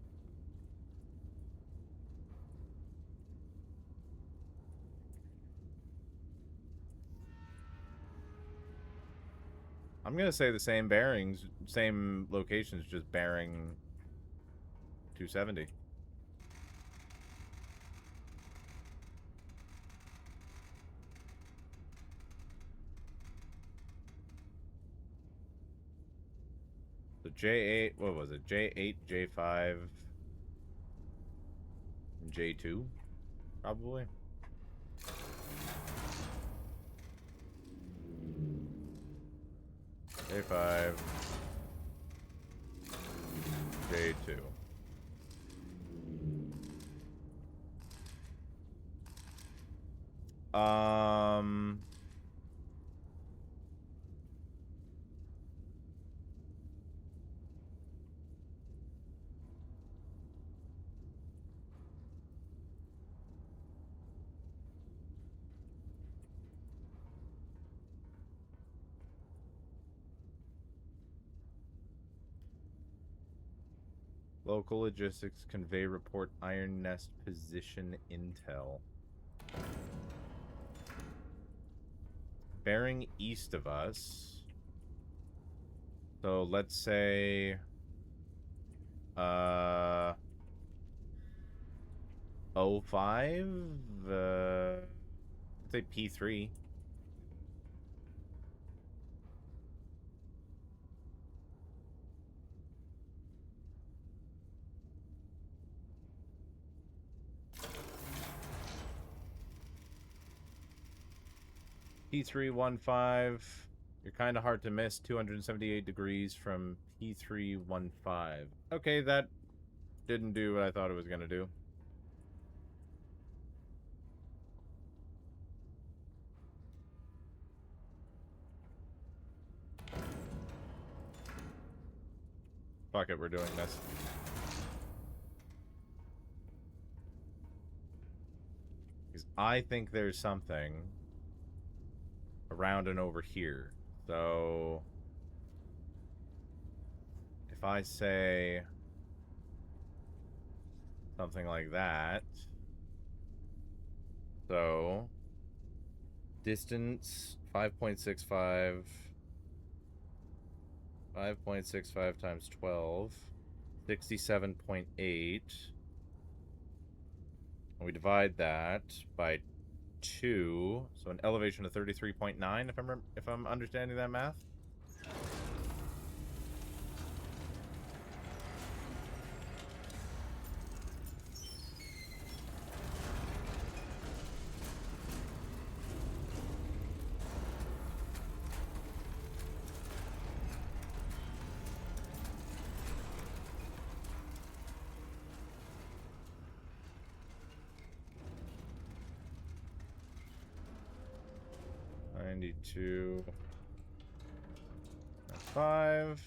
I'm gonna say the same bearings, same locations, just bearing 270. J8, what was it? J8, J5, and J2, probably. J5, J2. Local logistics convey report iron nest position intel. Bearing east of us. So let's say 05, let's say P3. P315. You're kind of hard to miss. 278 degrees from P315. Okay, that didn't do what I thought it was going to do. Fuck it, we're doing this. Because I think there's something around and over here. So if I say something like that. So distance 5.65. 5.65 times 12. 67.8. And we divide that by 2, so an elevation of 33.9 if I'm understanding that math. .92 5.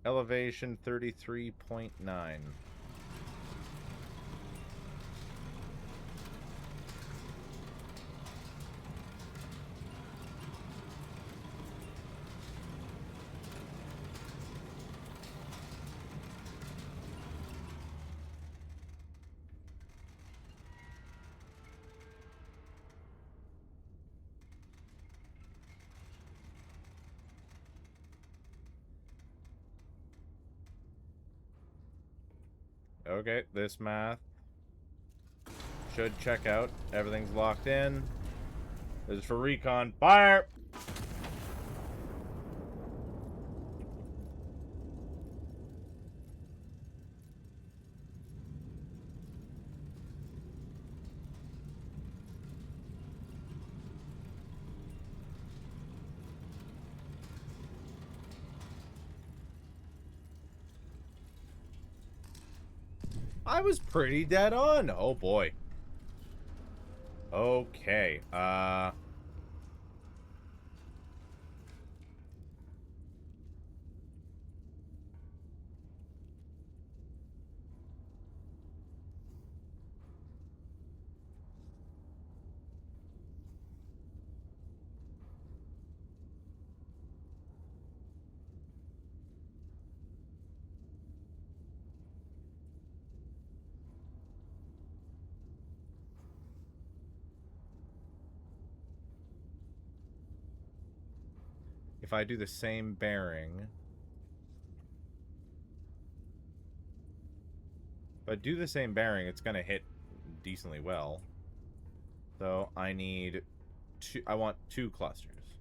Elevation 33.9. Okay, this math should check out. Everything's locked in. This is for recon. Fire! I was pretty dead on. Oh boy. Okay. If I do the same bearing, it's gonna hit decently well. So I need two. I want 2 clusters.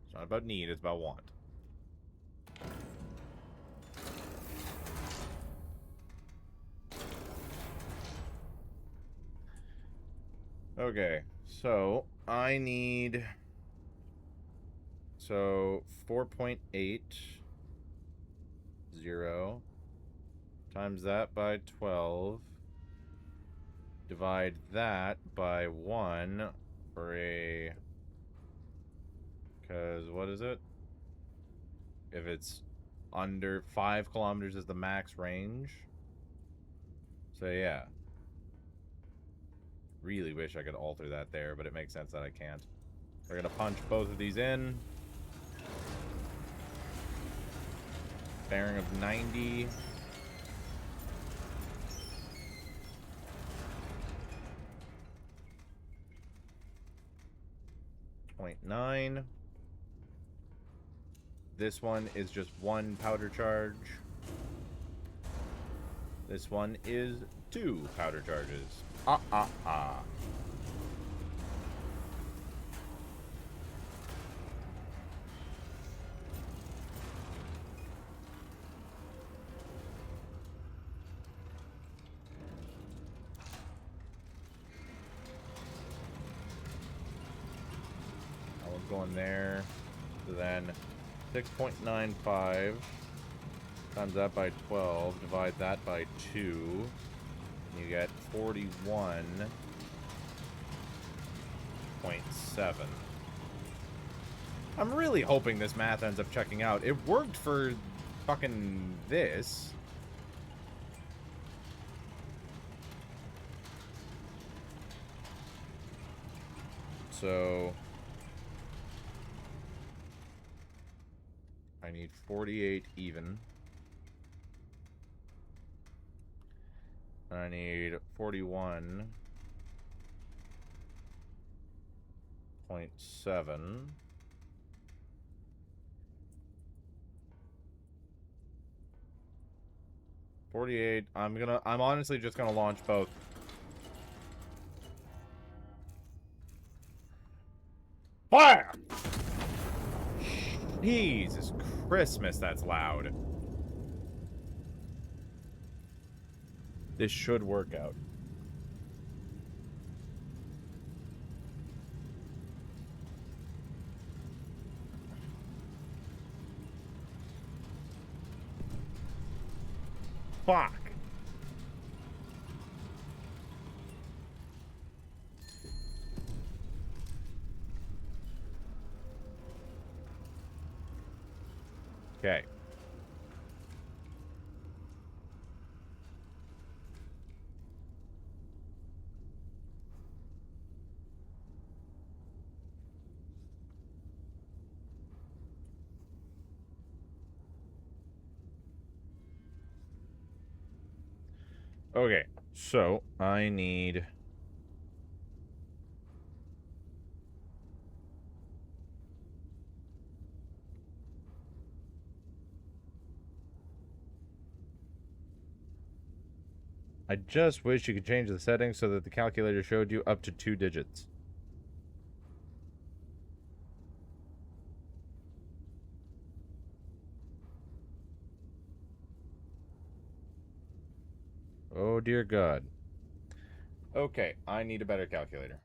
It's not about need, it's about want. Okay, so I need... So 4.80 times that by 12. Divide that by 1 for a... Because what is it? If it's under 5 kilometers is the max range. So yeah. Really wish I could alter that there, but it makes sense that I can't. We're gonna punch both of these in. Bearing of 90. .9. This one is just 1 powder charge. This one is 2 powder charges. That one's going there. So then 6.95 times that by 12. Divide that by 2. And you get 41.7. I'm really hoping this math ends up checking out. It worked for fucking this. So I need 48 even. I need 41.7. I'm honestly just gonna launch both. Fire! Jesus Christmas, that's loud. This should work out. Fuck. Okay. Okay, so I need... I just wish you could change the settings so that the calculator showed you up to 2 digits. Oh, dear God. Okay, I need a better calculator.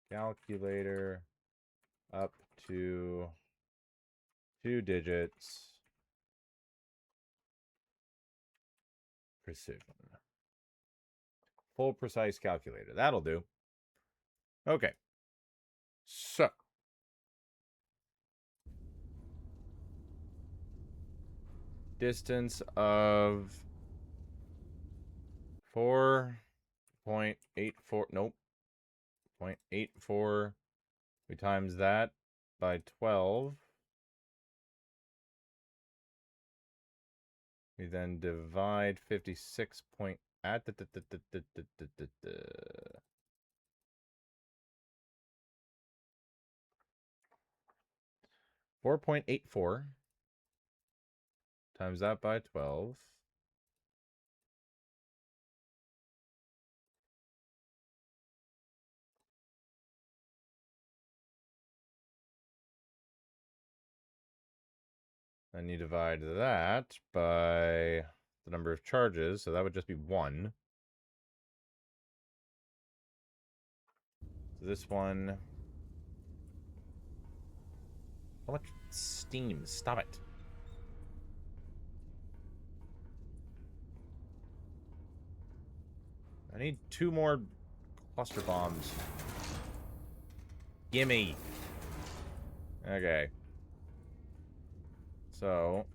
Calculator up to 2 digits. Precision. Full precise calculator. That'll do. Okay. So. Distance of 4.84. Nope. 0.84. We times that by 12. We then divide 56 point at 4.84 times that by 12. Then you divide that by the number of charges, so that would just be 1. So this one... How much steam? Stop it. I need 2 more cluster bombs. Gimme. Okay. So,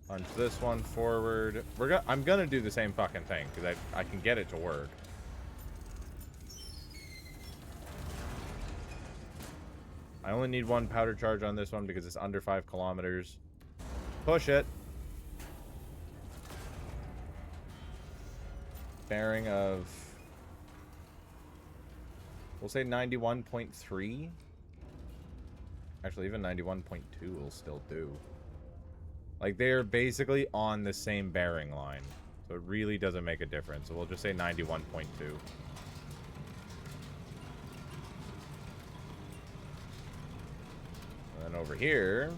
punch this one forward. I'm gonna do the same fucking thing, because I can get it to work. I only need 1 powder charge on this one because it's under 5 kilometers. Push it. Bearing of... We'll say 91.3. Actually, even 91.2 will still do. Like, they're basically on the same bearing line. So it really doesn't make a difference. So we'll just say 91.2. And then over here...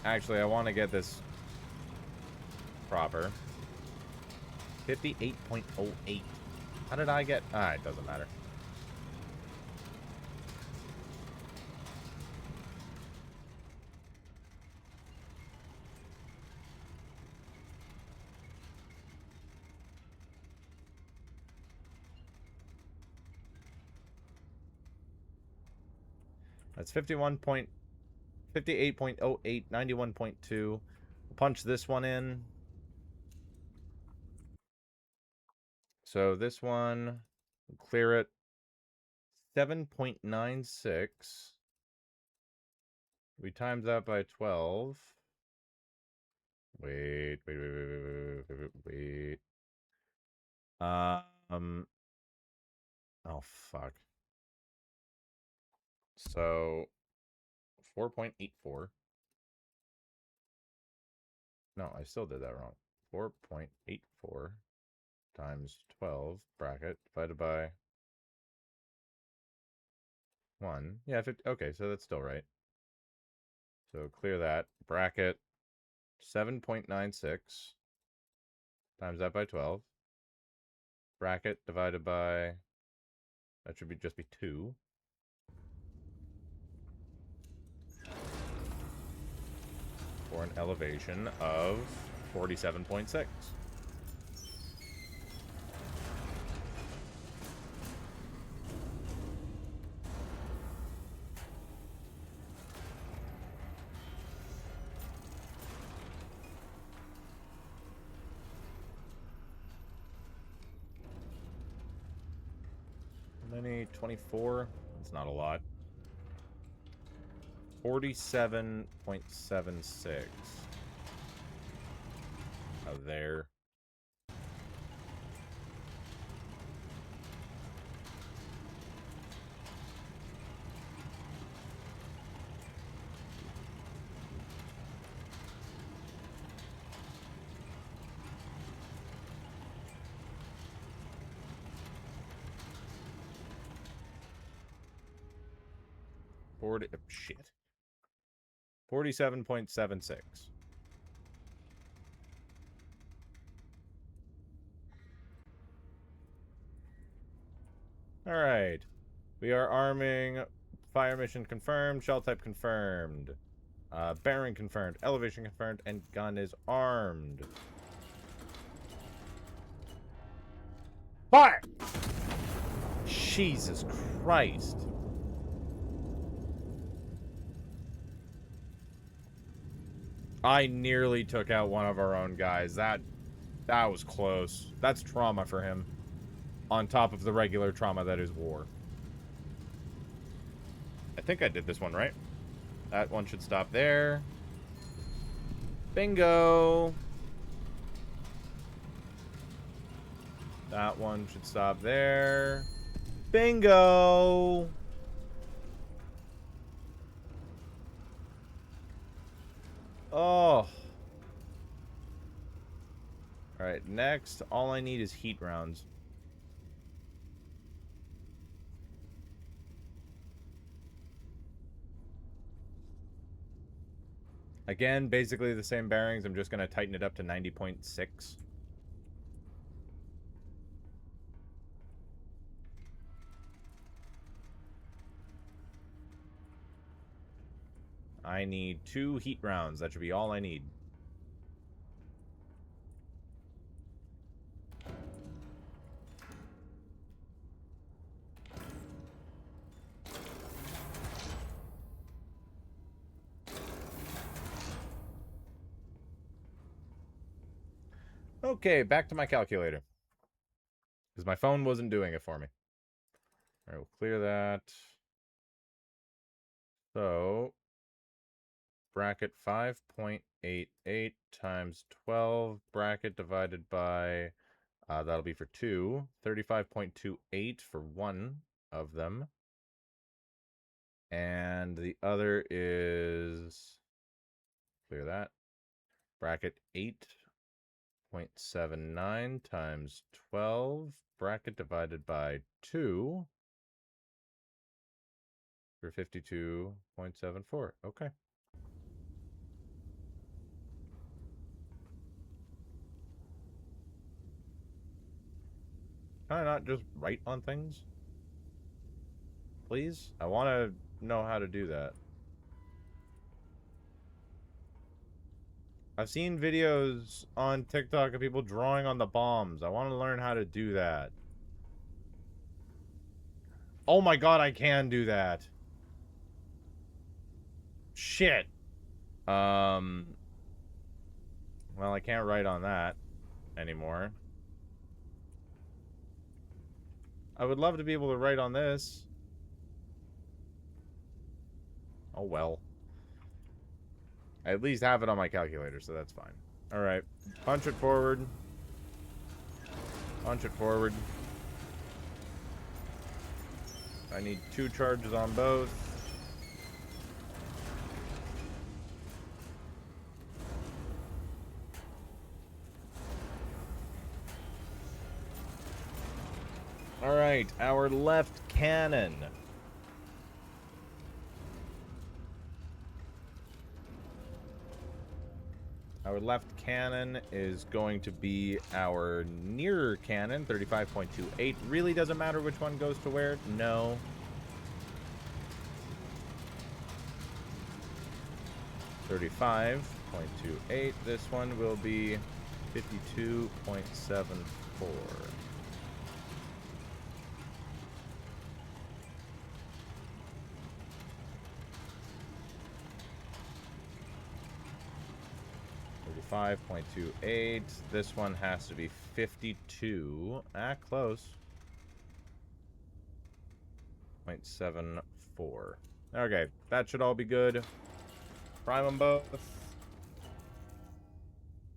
Actually, I want to get this proper. 58.08. How did I get... Ah, it doesn't matter. That's 58.08, 91.2. We'll punch this one in. So this one, we'll clear it. 7.96. We times that by 12. Wait. Oh, fuck. So, 4.84. No, I still did that wrong. 4.84 times 12, bracket, divided by 1. Yeah, 50, okay, so that's still right. So clear that. Bracket, 7.96 times that by 12. Bracket divided by... That should just be 2. For an elevation of 47.6. How many? 24? That's not a lot. 47.76. Oh, there. Shit. 47.76. Alright. We are arming. Fire mission confirmed. Shell type confirmed. Bearing confirmed. Elevation confirmed. And gun is armed. Fire! Jesus Christ. I nearly took out one of our own guys. That was close. That's trauma for him. On top of the regular trauma that is war. I think I did this one right. That one should stop there. Bingo! That one should stop there. Bingo! Oh. Alright, next, all I need is heat rounds. Again, basically the same bearings. I'm just going to tighten it up to 90.6. I need 2 heat rounds. That should be all I need. Okay, back to my calculator. Because my phone wasn't doing it for me. Alright, we'll clear that. So, bracket 5.88 times 12, bracket divided by, that'll be for 2, 35.28 for one of them. And the other is, clear that, bracket 8.79 times 12, bracket divided by 2 for 52.74. Okay. Can I not just write on things? Please? I want to know how to do that. I've seen videos on TikTok of people drawing on the bombs. I want to learn how to do that. Oh my god, I can do that. Shit. Well, I can't write on that anymore. I would love to be able to write on this. Oh well. I at least have it on my calculator, so that's fine. Alright. Punch it forward. Punch it forward. I need 2 charges on both. Alright, our left cannon. Our left cannon is going to be our nearer cannon, 35.28. Really doesn't matter which one goes to where? No. $35.28. This one will be 52.74. $5.28. This one has to be 52. Ah, close. 0.74. Okay, that should all be good. Prime them both.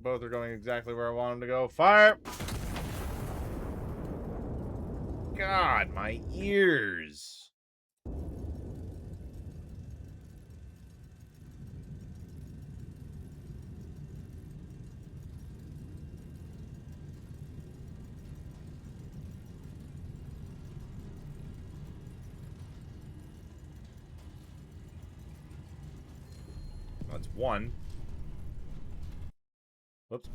Both are going exactly where I want them to go. Fire! God, my ears. That's 1. Whoops.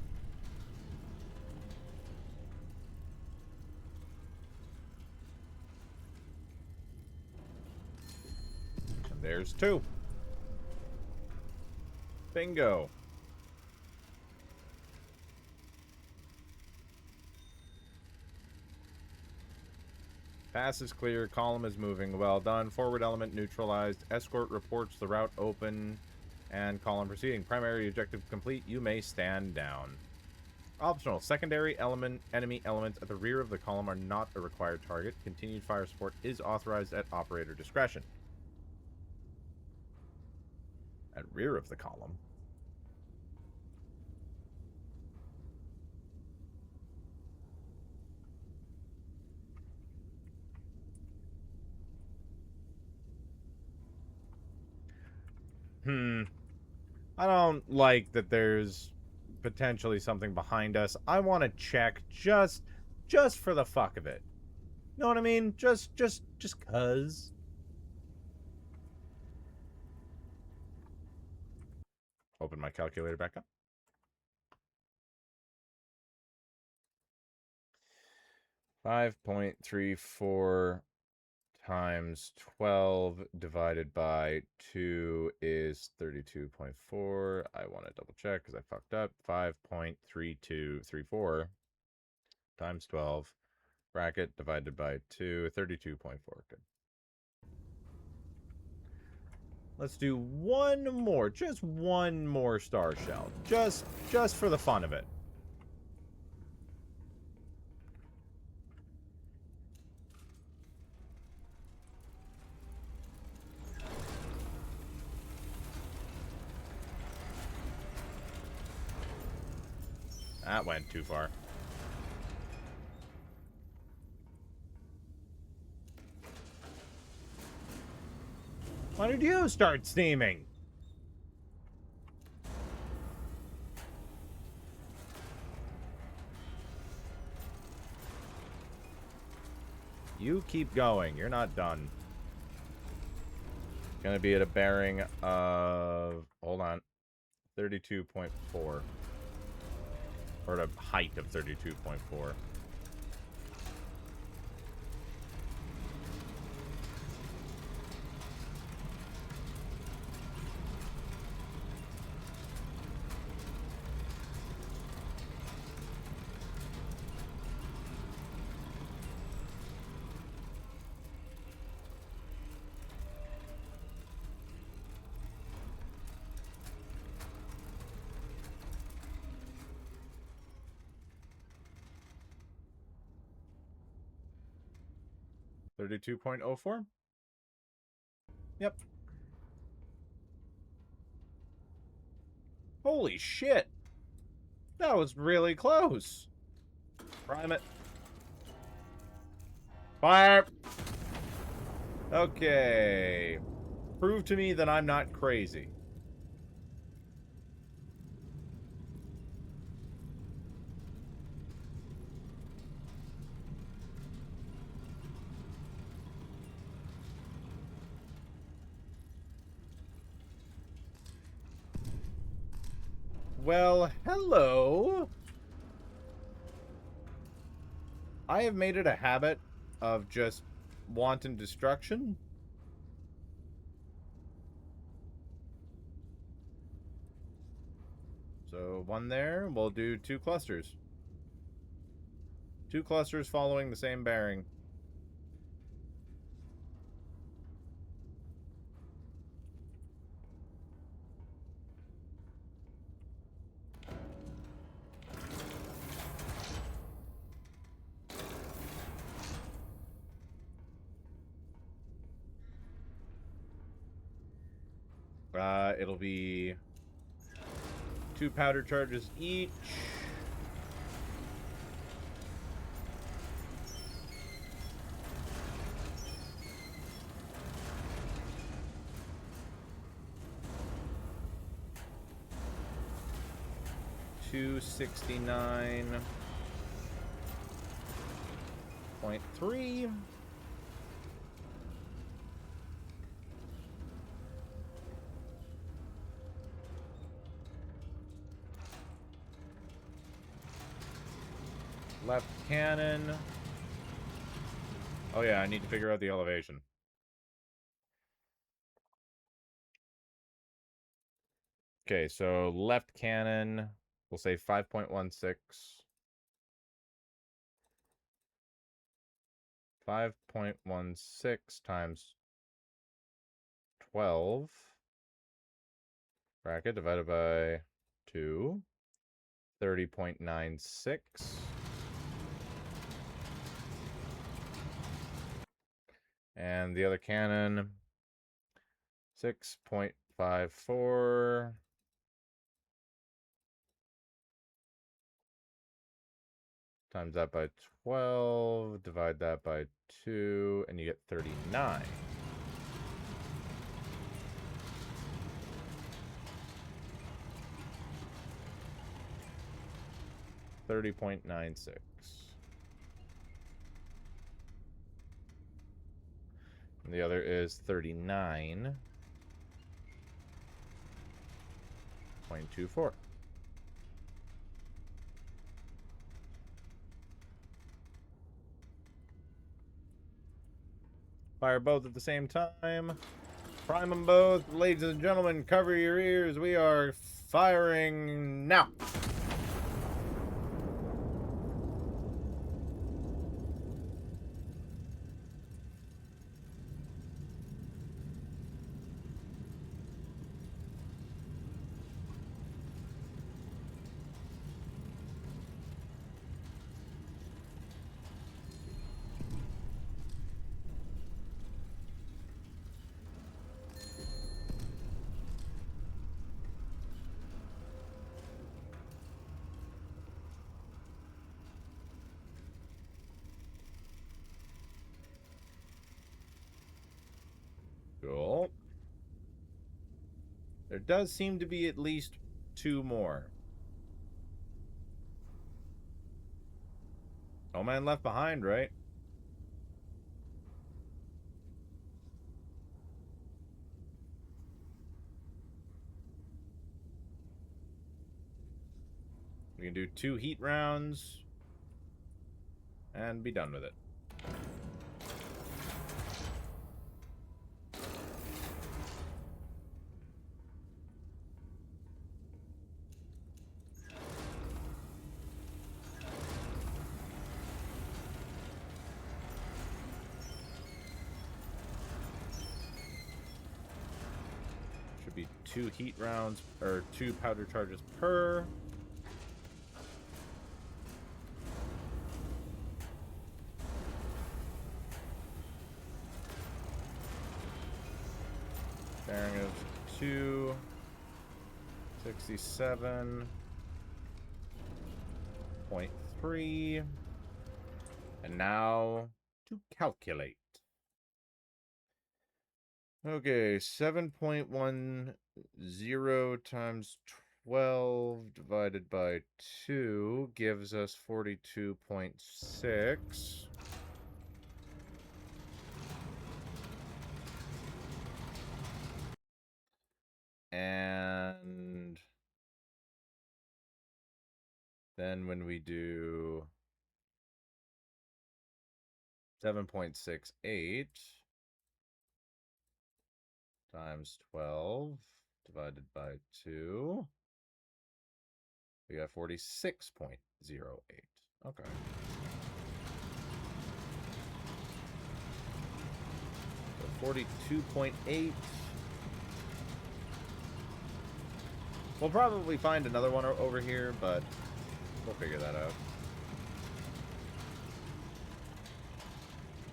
And there's 2. Bingo. Pass is clear. Column is moving. Well done. Forward element neutralized. Escort reports the route open. And column proceeding. Primary objective complete. You may stand down. Optional. Secondary enemy elements at the rear of the column are not a required target. Continued fire support is authorized at operator discretion. At rear of the column. I don't like that there's potentially something behind us. I want to check just for the fuck of it. You know what I mean? Just cuz. Open my calculator back up. 5.34 times 12 divided by 2 is 32.4. I want to double check because I fucked up. 5.3234 times 12 bracket divided by 2, 32.4. Good. Let's do one more, just one more star shell, just for the fun of it. That went too far. Why did you start steaming? You keep going. You're not done. Gonna be at a bearing of... Hold on. 32.4. Or at a height of 32.4. $32.04? Yep. Holy shit. That was really close. Prime it. Fire! Okay. Prove to me that I'm not crazy. Well, hello. I have made it a habit of just wanton destruction. So, one there. We'll do 2 clusters. 2 clusters following the same bearing. It'll be 2 powder charges each. $269.3. Left cannon. Oh yeah, I need to figure out the elevation. Okay, so left cannon, we'll say 5.16. 5.16 times 12 bracket divided by 2. 30.96. And the other cannon, 6.54 times that by 12, divide that by 2, and you get 39. $30.96. And the other is 39.96. 0.24. Fire both at the same time. Prime them both. Ladies and gentlemen, cover your ears. We are firing now. Cool. There does seem to be at least 2 more. No man left behind, right? We can do 2 heat rounds and be done with it. Should be 2 heat rounds, or 2 powder charges per. Bearing of 267.3. And now to calculate. Okay, 7.10 times 12 divided by 2 gives us 42.6. And then when we do 7.68 times 12 divided by 2, we got 46.08. Okay. So 42.8. We'll probably find another one over here, but we'll figure that out.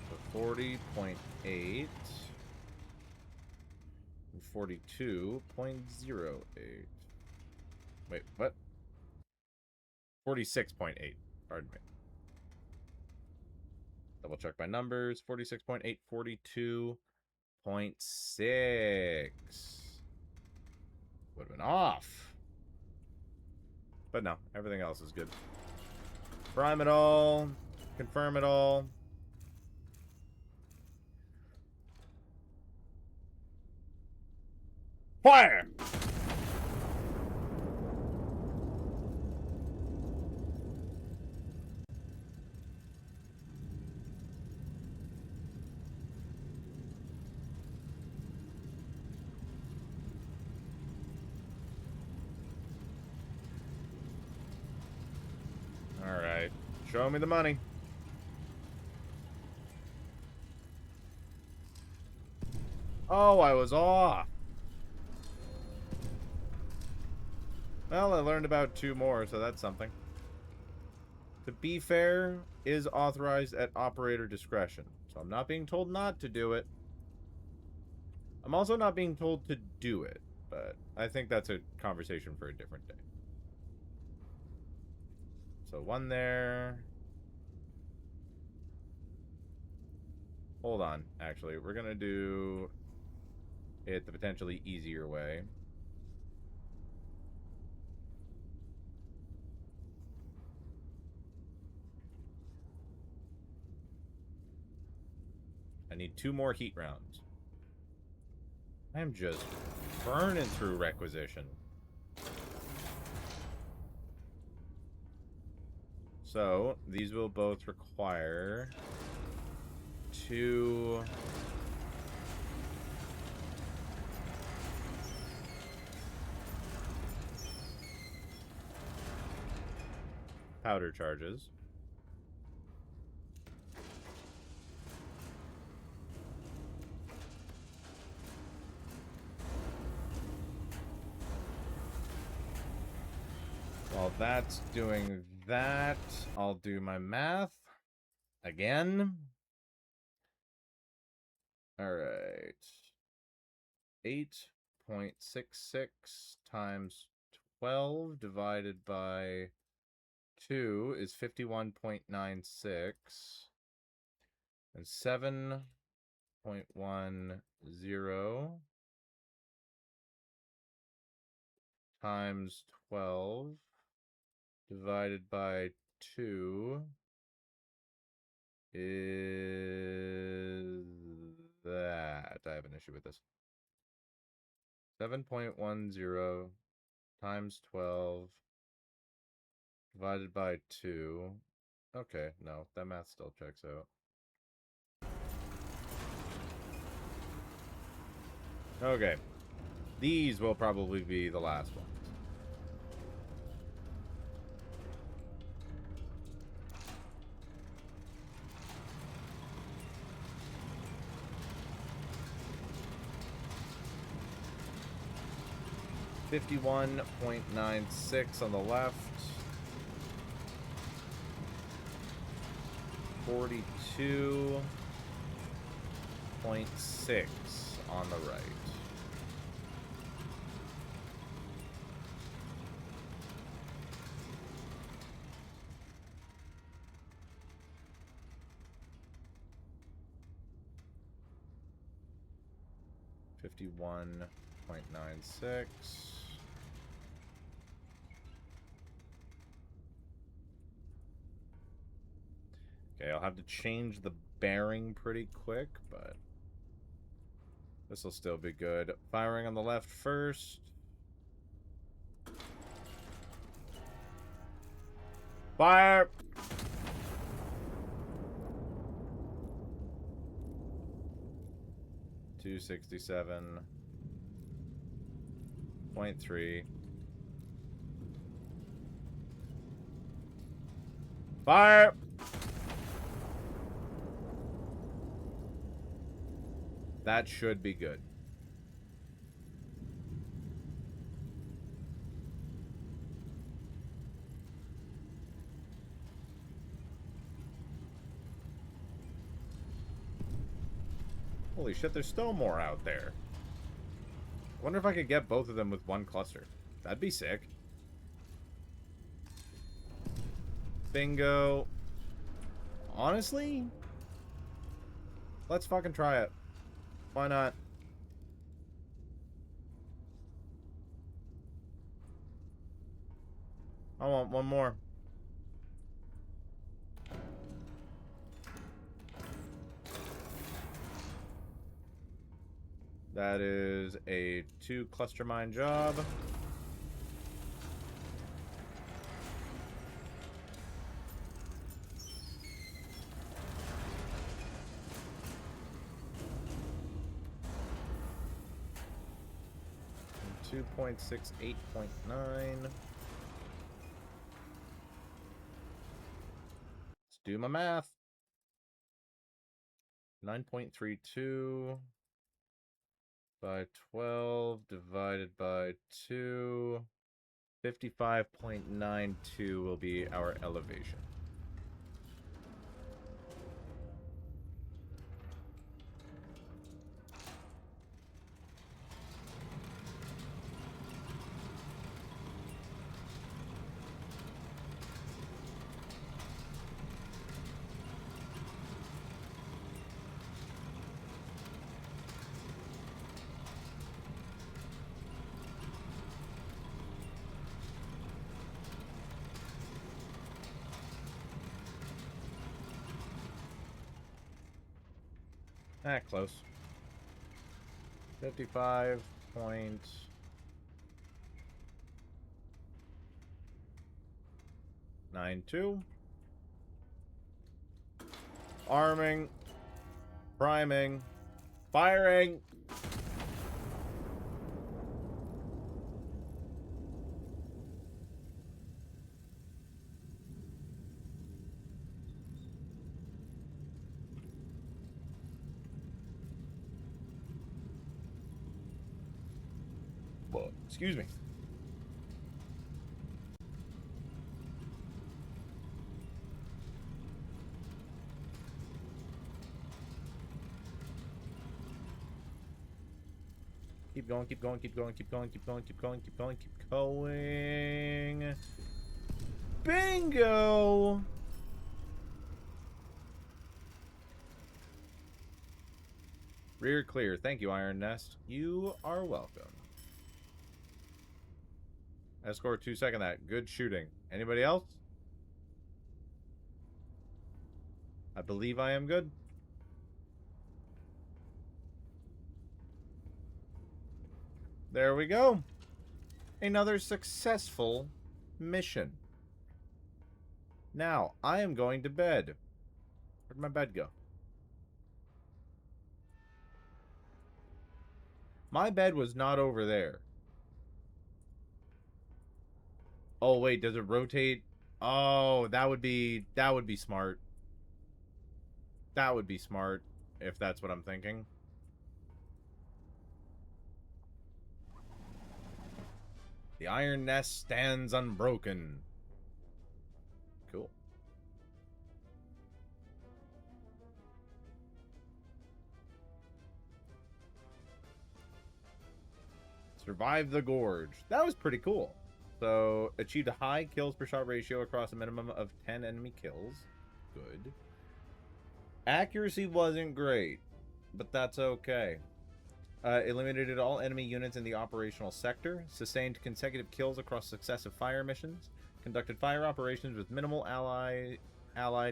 So 40.8 and 42.08. Wait, what? 46.8. Pardon me. Double check my numbers. 46.8, 42.6. Would have been off. But no, everything else is good. Prime it all. Confirm it all. Fire! Alright. Show me the money. Oh, I was off. Well, I learned about 2 more, so that's something. To be fair, is authorized at operator discretion. So I'm not being told not to do it. I'm also not being told to do it, but I think that's a conversation for a different day. So 1 there. Hold on, actually. We're going to do it the potentially easier way. I need 2 more heat rounds. I'm just burning through requisition. So, these will both require 2 powder charges. While that's doing that, I'll do my math again. All right. 8.66 times 12 divided by 2 is 51.96. And 7.10 times 12 divided by 2 is that. I have an issue with this. 7.10 times 12 divided by 2. Okay, no, that math still checks out. Okay. These will probably be the last ones. $51.96 on the left. 42.6 on the right. $51.96. Okay, I'll have to change the bearing pretty quick, but this will still be good. Firing on the left first. Fire! $267.3. Fire! That should be good. Holy shit, there's still more out there. I wonder if I could get both of them with one cluster. That'd be sick. Bingo. Honestly, let's fucking try it. Why not? I want one more. That is a 2 cluster mine job. And 2.68.9. Let's do my math. 9.32 by 12 divided by 2. 55.92 will be our elevation. Close. 55.92. Arming. Priming. Firing. Whoa, excuse me. Keep going, keep going, keep going, keep going, keep going, keep going, keep going, keep going. Bingo! Rear clear. Thank you, Iron Nest. You are welcome. Escort 2-second that. Good shooting. Anybody else? I believe I am good. There we go. Another successful mission. Now, I am going to bed. Where'd my bed go? My bed was not over there. Oh, wait, does it rotate? Oh, that would be smart. That would be smart, if that's what I'm thinking. The Iron Nest stands unbroken. Cool. Survive the Gorge. That was pretty cool. So, achieved a high kills per shot ratio across a minimum of 10 enemy kills. Good. Accuracy wasn't great, but that's okay. Eliminated all enemy units in the operational sector. Sustained consecutive kills across successive fire missions. Conducted fire operations with minimal allied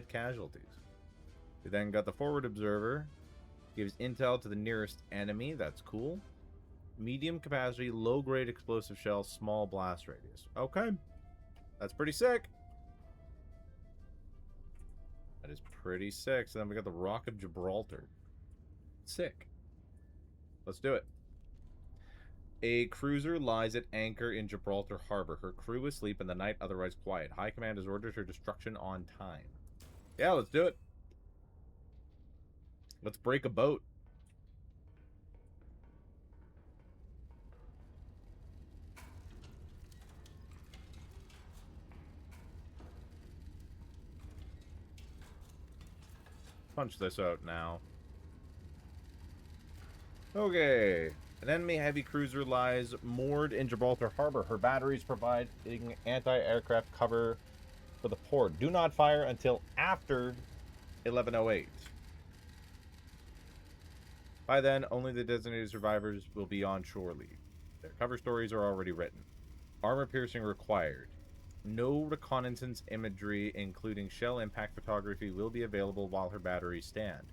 casualties. We then got the forward observer. Gives intel to the nearest enemy. That's cool. Medium capacity, low grade explosive shell, small blast radius. Okay. That's pretty sick. That is pretty sick. So then we got the Rock of Gibraltar. Sick. Let's do it. A cruiser lies at anchor in Gibraltar Harbor. Her crew asleep and the night otherwise quiet. High Command has ordered her destruction on time. Yeah, let's do it. Let's break a boat. Punch this out now. Okay. An enemy heavy cruiser lies moored in Gibraltar Harbor. Her batteries providing anti-aircraft cover for the port. Do not fire until after 11:08. By then, only the designated survivors will be on shore leave. Their cover stories are already written. Armor piercing required. No reconnaissance imagery, including shell impact photography, will be available while her batteries stand.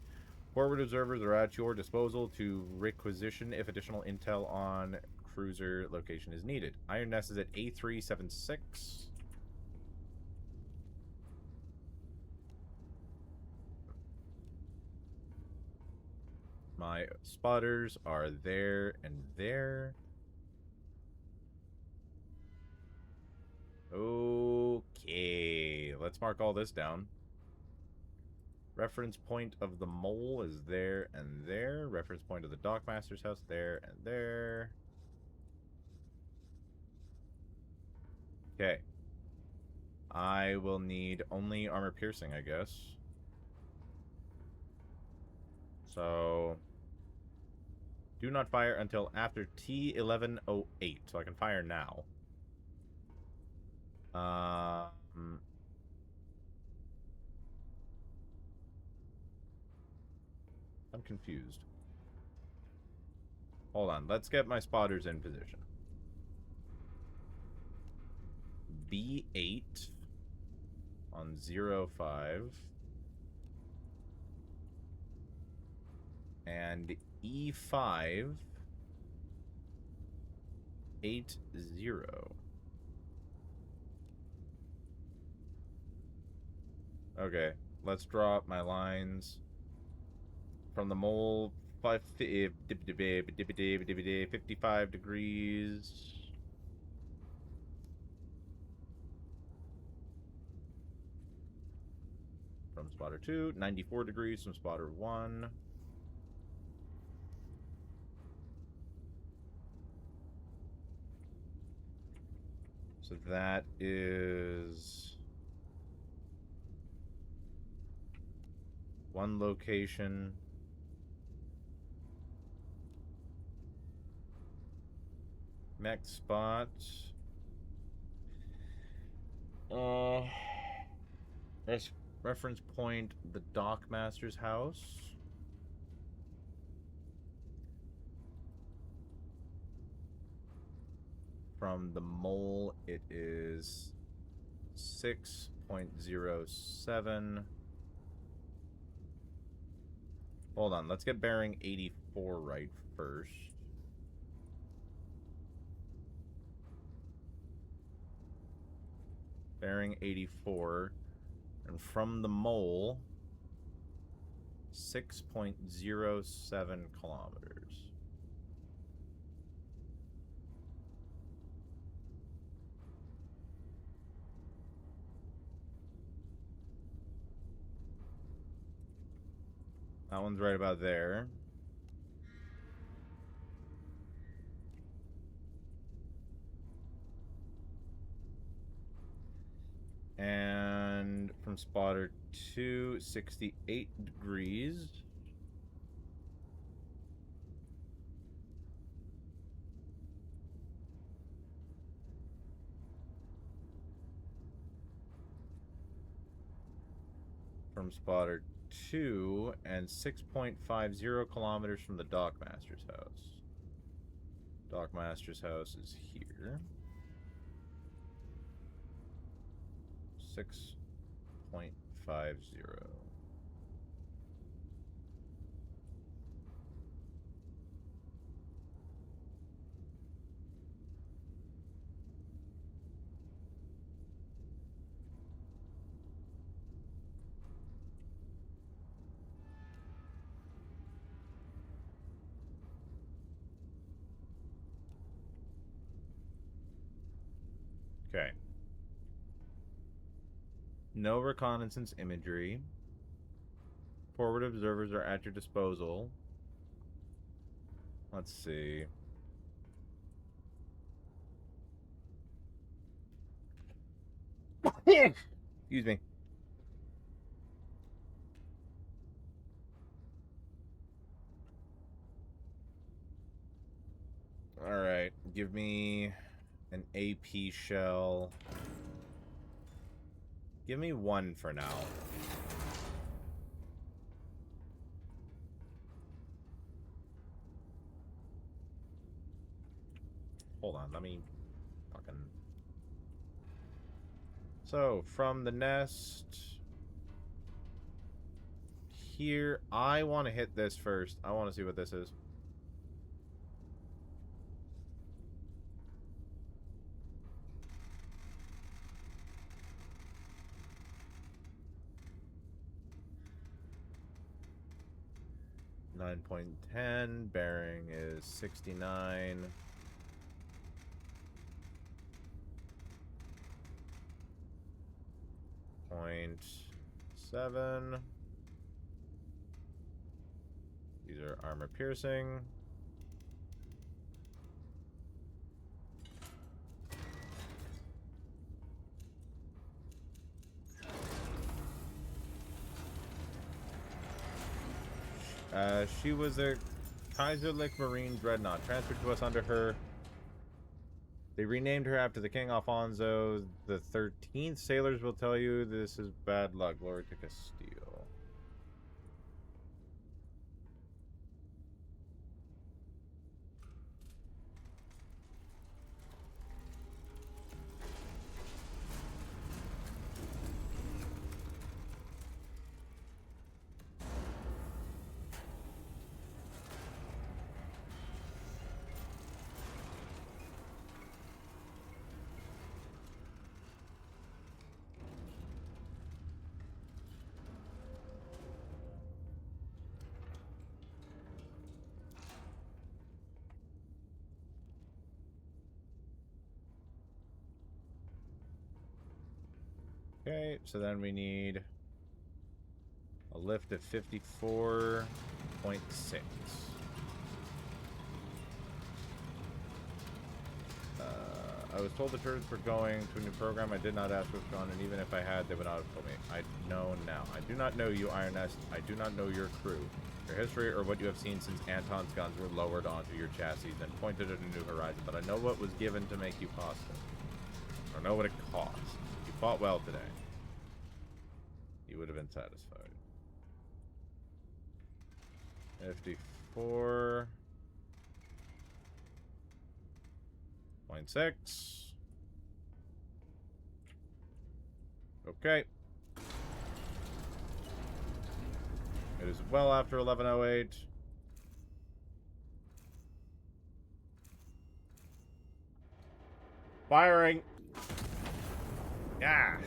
Forward observers are at your disposal to requisition if additional intel on cruiser location is needed. Iron Nest is at A376. My spotters are there and there. Okay, let's mark all this down. Reference point of the mole is there and there. Reference point of the dockmaster's house there and there. Okay. I will need only armor piercing, I guess. So, do not fire until after T11:08. So I can fire now. I'm confused. Hold on. Let's get my spotters in position. B8 on 05. And E5 80. Okay. let's draw up my lines. From the mole, 55 degrees. From spotter 2, 94 degrees from spotter 1. So that is one location. Next spot. Reference point, the Dockmaster's house. From the mole, it is 6.07. Hold on, let's get bearing 84 right first. Bearing 84. And from the mole, 6.07 kilometers. That one's right about there. And from spotter 2, 68 degrees. From spotter 2 and 6.50 kilometers from the Dockmaster's house. Dockmaster's house is here. 6.50. Okay. No reconnaissance imagery. Forward observers are at your disposal. Let's see. Excuse me. Alright, give me an AP shell. Give me one for now. Hold on, let me fucking... So, from the nest... Here, I want to hit this first. I want to see what this is. .10, bearing is 69. .7. These are armor piercing. She was a Kaiserlich Marine dreadnought, transferred to us under her. They renamed her after the King Alfonso the 13th. Sailors will tell you this is bad luck. Glory to Castile. Okay, so then we need a lift of 54.6. I was told the turrets were going to a new program. I did not ask what's gone, and even if I had, they would not have told me. I know now. I do not know you, ironnest. I do not know your crew, your history, or what you have seen since Anton's guns were lowered onto your chassis and pointed at a new horizon. But I know what was given to make you possible. I don't know what it cost. You fought well today. You would have been satisfied. 54.6. Okay. It is well after 11:08. Firing. Yeah.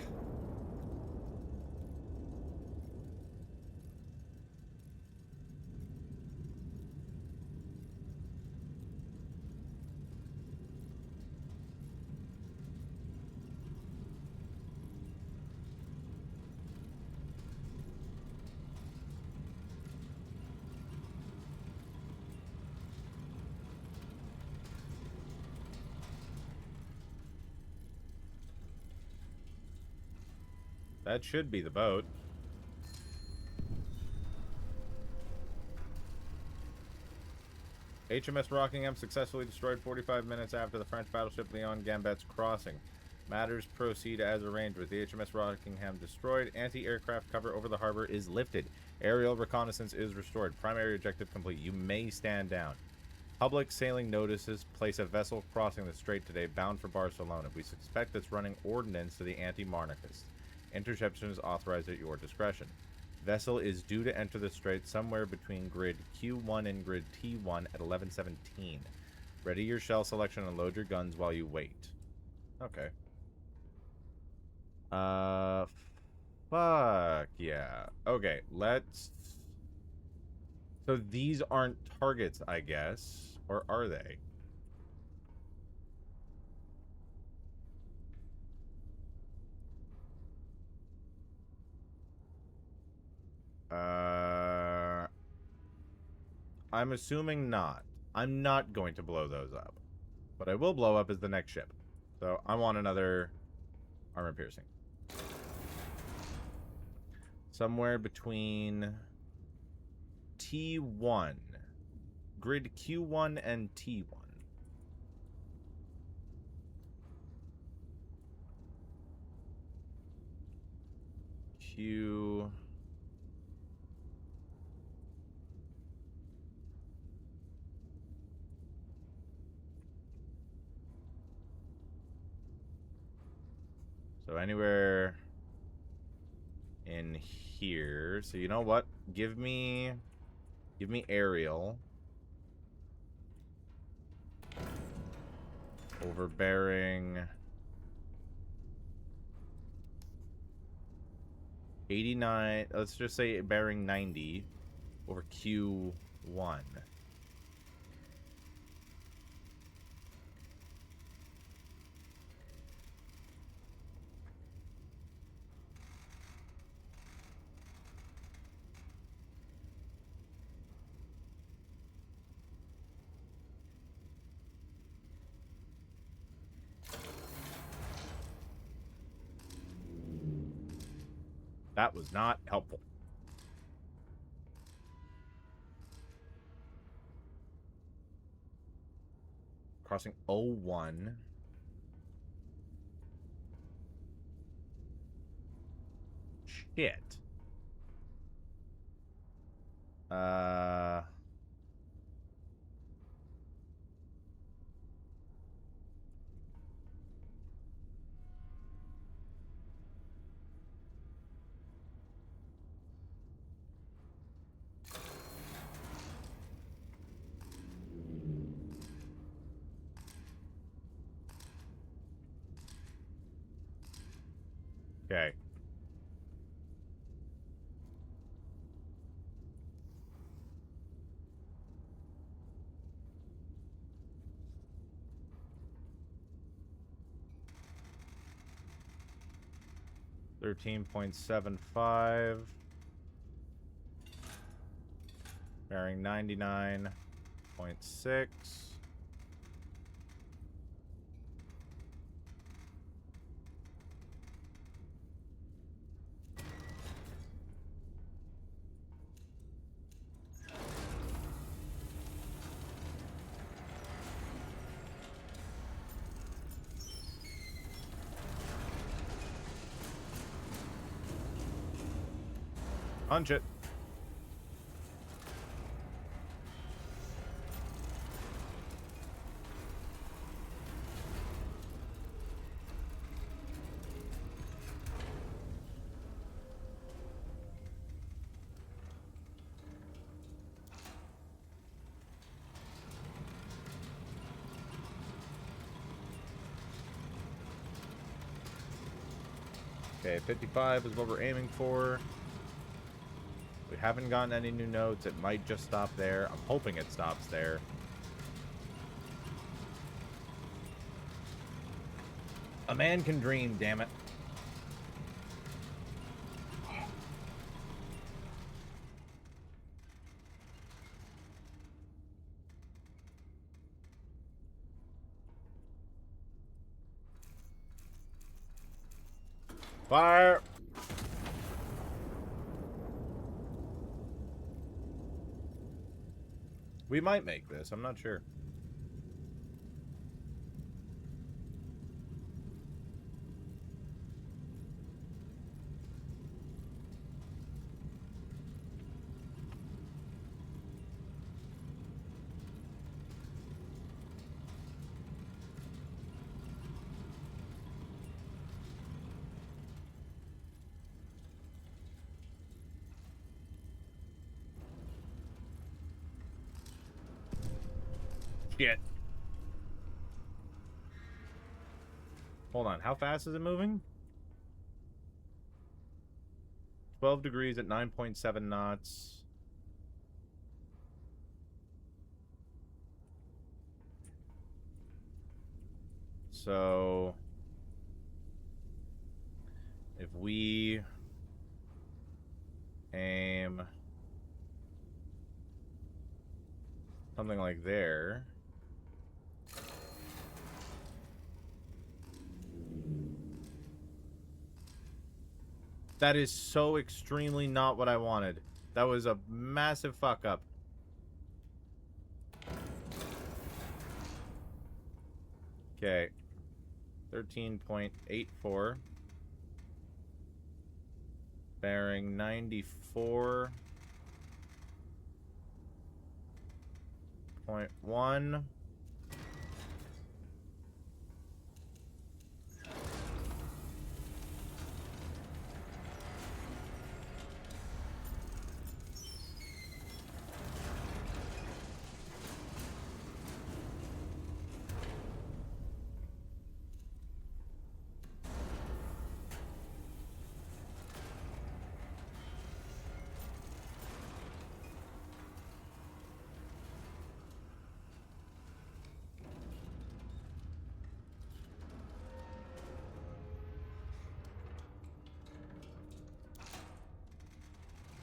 That should be the boat. HMS Rockingham successfully destroyed 45 minutes after the French battleship Leon Gambet's crossing. Matters proceed as arranged. With the HMS Rockingham destroyed, anti-aircraft cover over the harbor is lifted. Aerial reconnaissance is restored. Primary objective complete. You may stand down. Public sailing notices place a vessel crossing the strait today bound for Barcelona. We suspect it's running ordnance to the anti-monarchists. Interception is authorized at your discretion. Vessel is due to enter the strait somewhere between grid Q1 and grid T1 at 11:17. Ready your shell selection and load your guns while you wait. Okay. Fuck yeah. Okay, let's... So these aren't targets, I guess. Or are they? I'm assuming not. I'm not going to blow those up. What I will blow up is the next ship. So I want another armor piercing. Somewhere between T1. Grid Q1 and T1. Q... So anywhere in here. So you know what? Give me aerial. Over bearing 89. Let's just say bearing 90 over Q1. That was not helpful. Crossing 01. Shit. Okay. 13.75. Bearing 99.6. Punch it. Okay, 55 is what we're aiming for. We haven't gotten any new notes. It might just stop there. I'm hoping it stops there. A man can dream, damn it. Fire! We might make this. I'm not sure. Shit. Hold on. How fast is it moving? 12 degrees at 9.7 knots. So if we aim something like there. That is so extremely not what I wanted. That was a massive fuck up. Okay. 13.84. Bearing 94.1.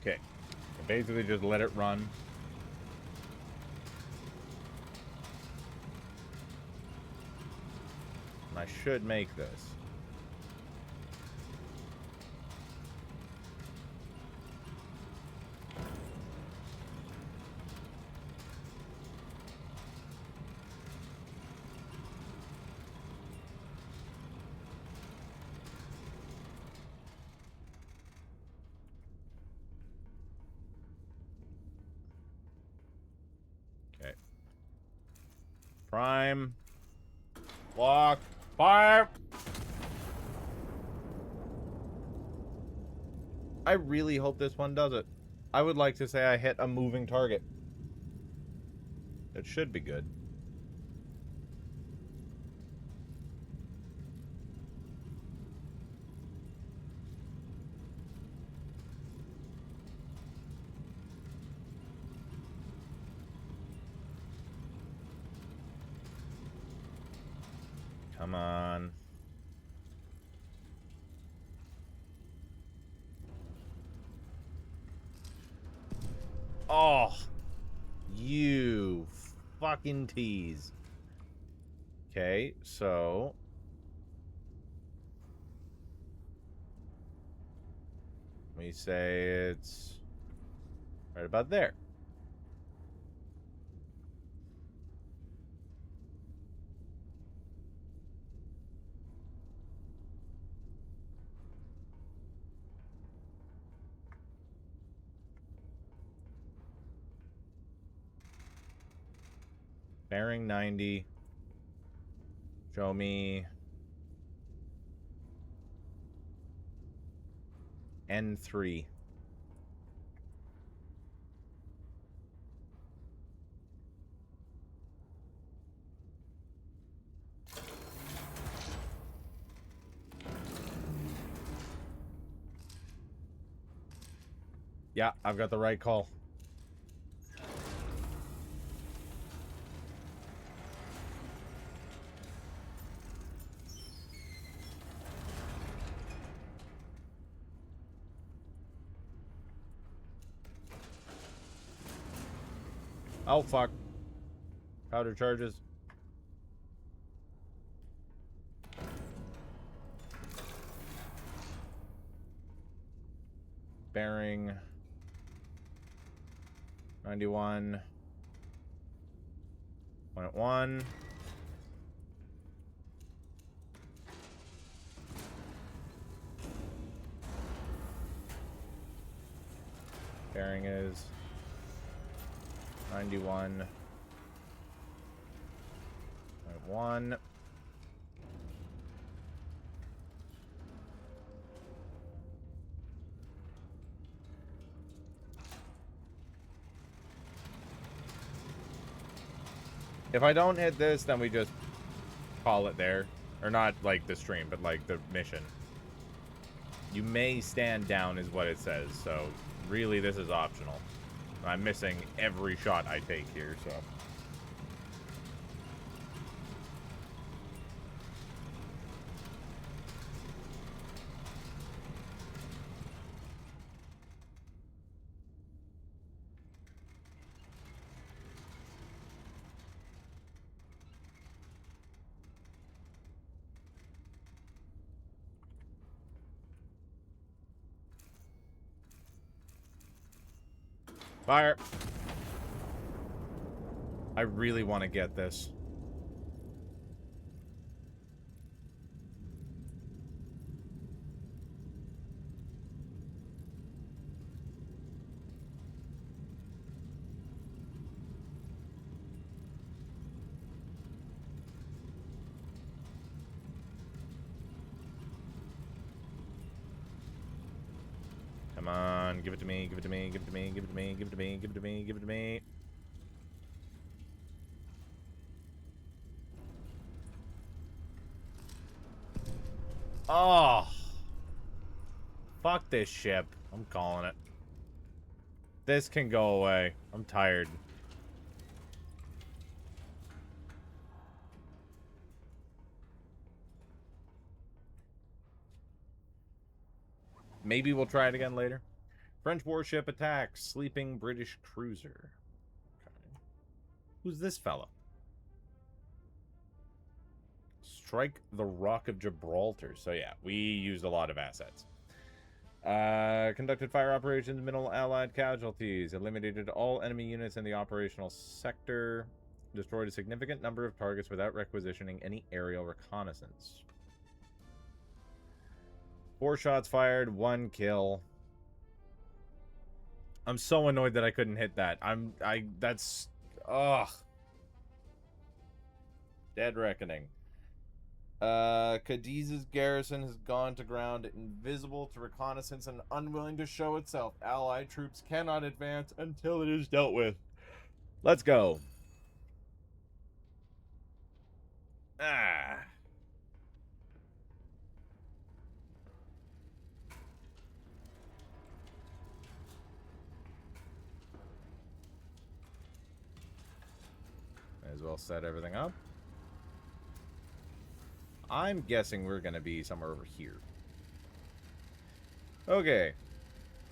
Okay. Basically just let it run. And I should make this. Okay. Prime. Lock. Fire! I really hope this one does it. I would like to say I hit a moving target. It should be good. Come on. Oh, you fucking tease. Okay, so we say it's right about there. Bearing 90. Show me N3. Yeah, I've got the right call. Oh, fuck. Powder charges. Bearing 91.1. Bearing is 91.1. If I don't hit this, then we just call it there. Or not like the stream, but like the mission. You may stand down is what it says, so really this is optional. I'm missing every shot I take here, so. Fire! I really want to get this. Come on, give it to me, give it to me, give it to me, give it to me, give it to me, give it to me, give it to me. Oh! Fuck this ship. I'm calling it. This can go away. I'm tired. Maybe we'll try it again later. French warship attacks sleeping British cruiser. Okay. Who's this fellow? Strike the Rock of Gibraltar. So yeah, we used a lot of assets. Conducted fire operations, minimal allied casualties. Eliminated all enemy units in the operational sector. Destroyed a significant number of targets without requisitioning any aerial reconnaissance. 4 shots fired, 1 kill. I'm so annoyed that I couldn't hit that. That's... Ugh. Dead reckoning. Cadiz's garrison has gone to ground, invisible to reconnaissance and unwilling to show itself. Allied troops cannot advance until it is dealt with. Let's go. Ah. May as well set everything up. I'm guessing we're going to be somewhere over here. Okay.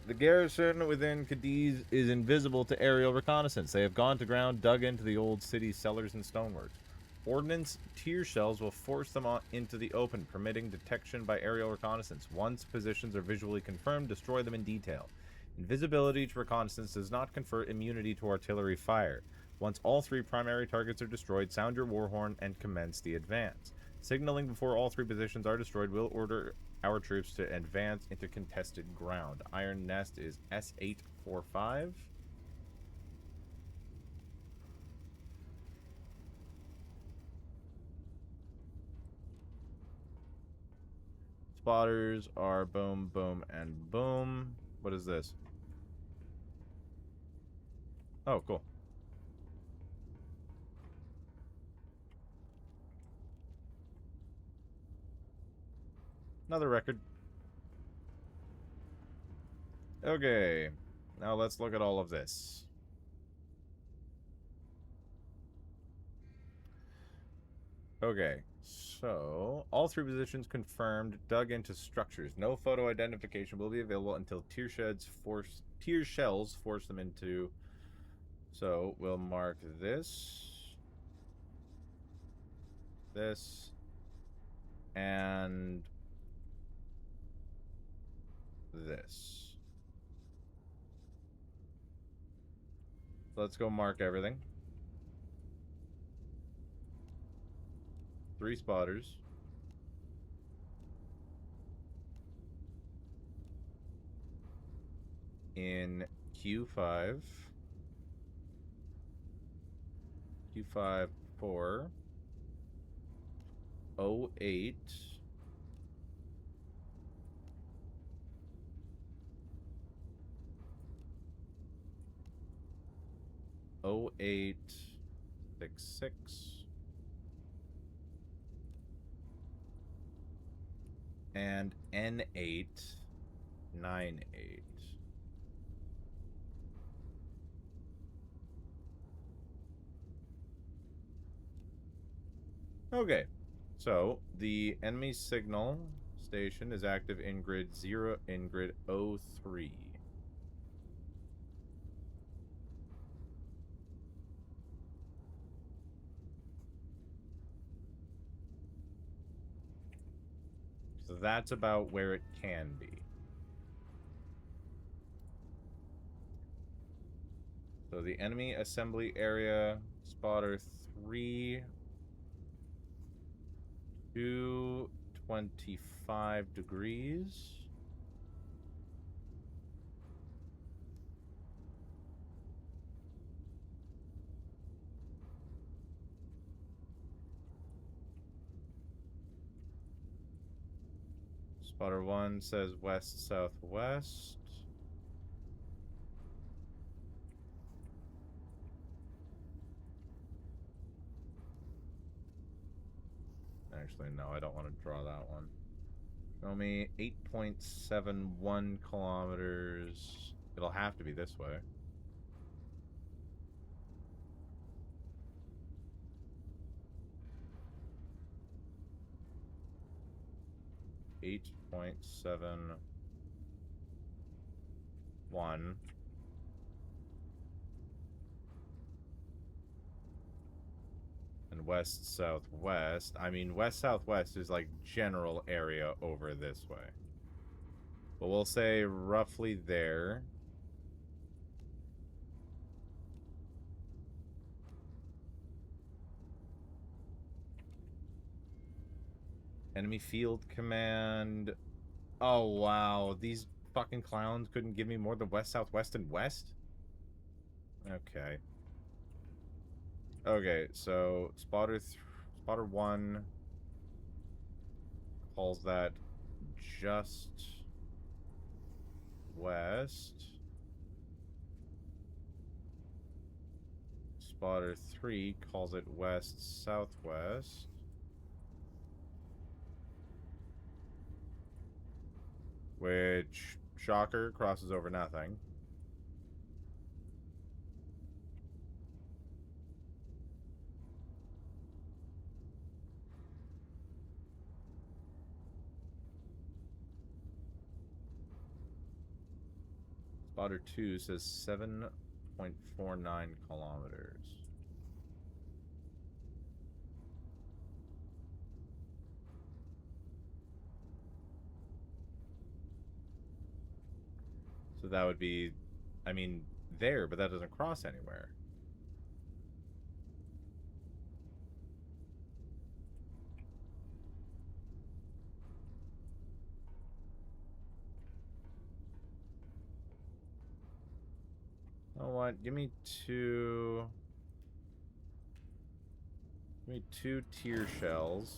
The garrison within Cadiz is invisible to aerial reconnaissance. They have gone to ground, dug into the old city's cellars and stoneworks. Ordnance tier shells will force them into the open, permitting detection by aerial reconnaissance. Once positions are visually confirmed, destroy them in detail. Invisibility to reconnaissance does not confer immunity to artillery fire. Once all 3 primary targets are destroyed, sound your war horn and commence the advance. Signaling before all 3 positions are destroyed will order our troops to advance into contested ground. Iron Nest is S845. Spotters are boom, boom, and boom. What is this? Oh, cool. Another record. Okay. Now let's look at all of this. Okay. So, all 3 positions confirmed, dug into structures. No photo identification will be available until tier shells force them into. So, we'll mark this, and this. Let's go mark everything. 3 spotters. In Q5. Q5 4. 08. 0866. And N898. Okay, so the enemy signal station is active in grid 0 in grid 03. So that's about where it can be. So the enemy assembly area, spotter 3, 225 degrees. Spotter 1 says west southwest. Actually, no, I don't want to draw that one. Show me 8.71 kilometers. It'll have to be this way. 8.71. And west southwest. I mean, west southwest is like general area over this way. But we'll say roughly there. Enemy field command. Oh, wow. These fucking clowns couldn't give me more than west, southwest, and west? Okay. Okay, so spotter 1 calls that just west. Spotter 3 calls it west southwest. Which, shocker, crosses over nothing. Spotter 2 says 7.49 kilometers. So that would be, I mean, there, but that doesn't cross anywhere. You know what? Give me two tier shells.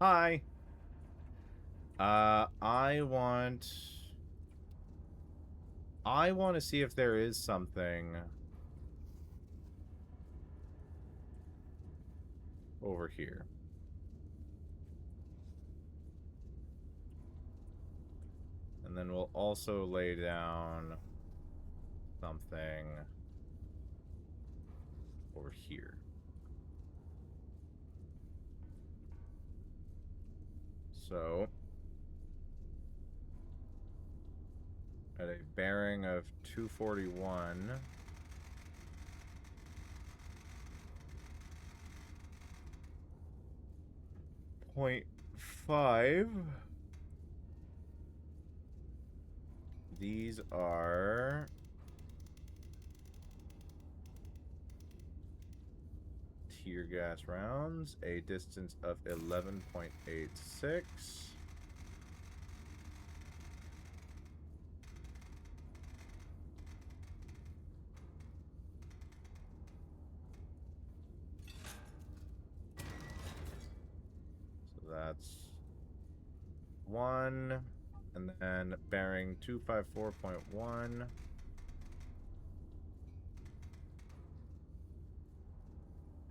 Hi. I want to see if there is something over here. And then we'll also lay down something over here. So, at a bearing of 241, .5. These are tear gas rounds, a distance of 11.86. So that's one, and then bearing 254.1.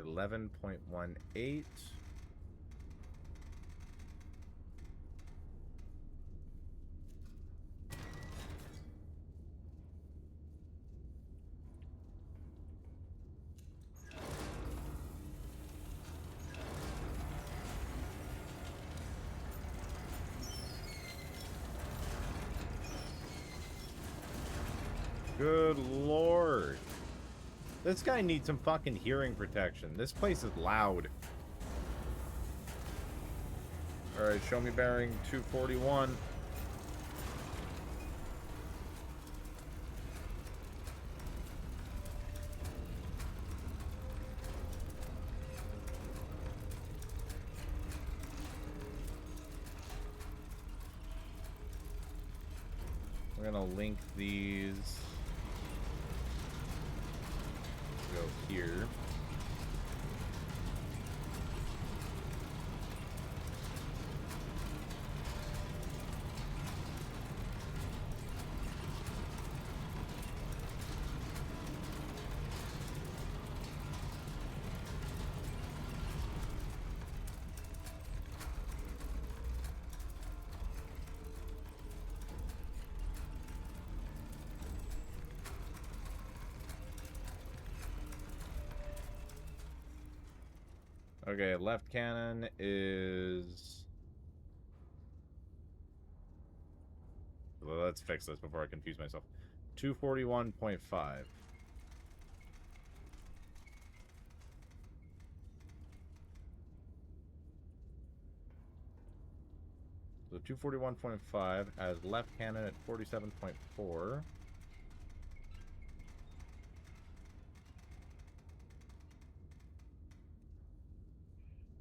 $11.18. Good lord. This guy needs some fucking hearing protection. This place is loud. Alright, show me bearing 241. We're gonna link these. Go here. Okay, left cannon is... Well, let's fix this before I confuse myself. 241.5. So 241.5 has left cannon at 47.4.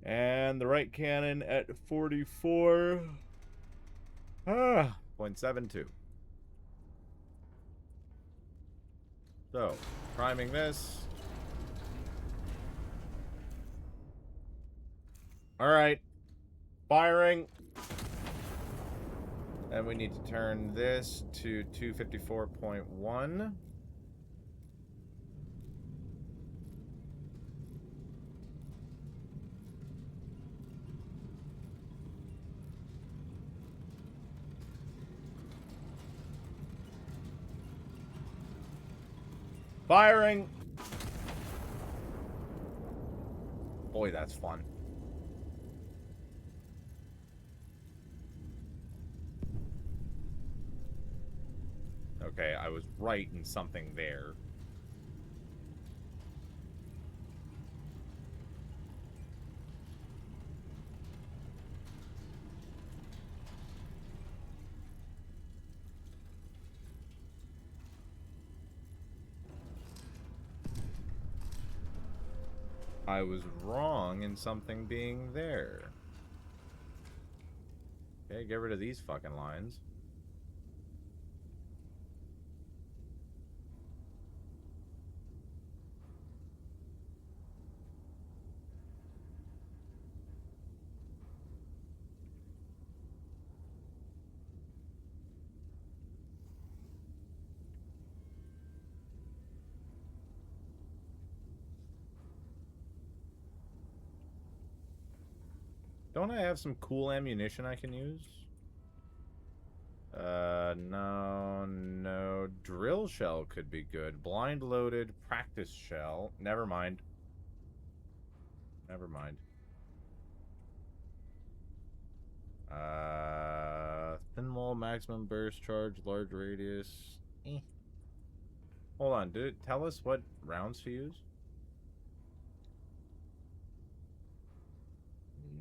And the right cannon at 44. 0.72. So, priming this. Alright. Firing. And we need to turn this to 254.1. Firing! Boy, that's fun. Okay, I was right in something there. I was wrong in something being there. Okay, get rid of these fucking lines. Don't I have some cool ammunition I can use? No. Drill shell could be good. Blind loaded, practice shell. Never mind. Never mind. Thin wall, maximum burst charge, large radius. Hold on, did it tell us what rounds to use?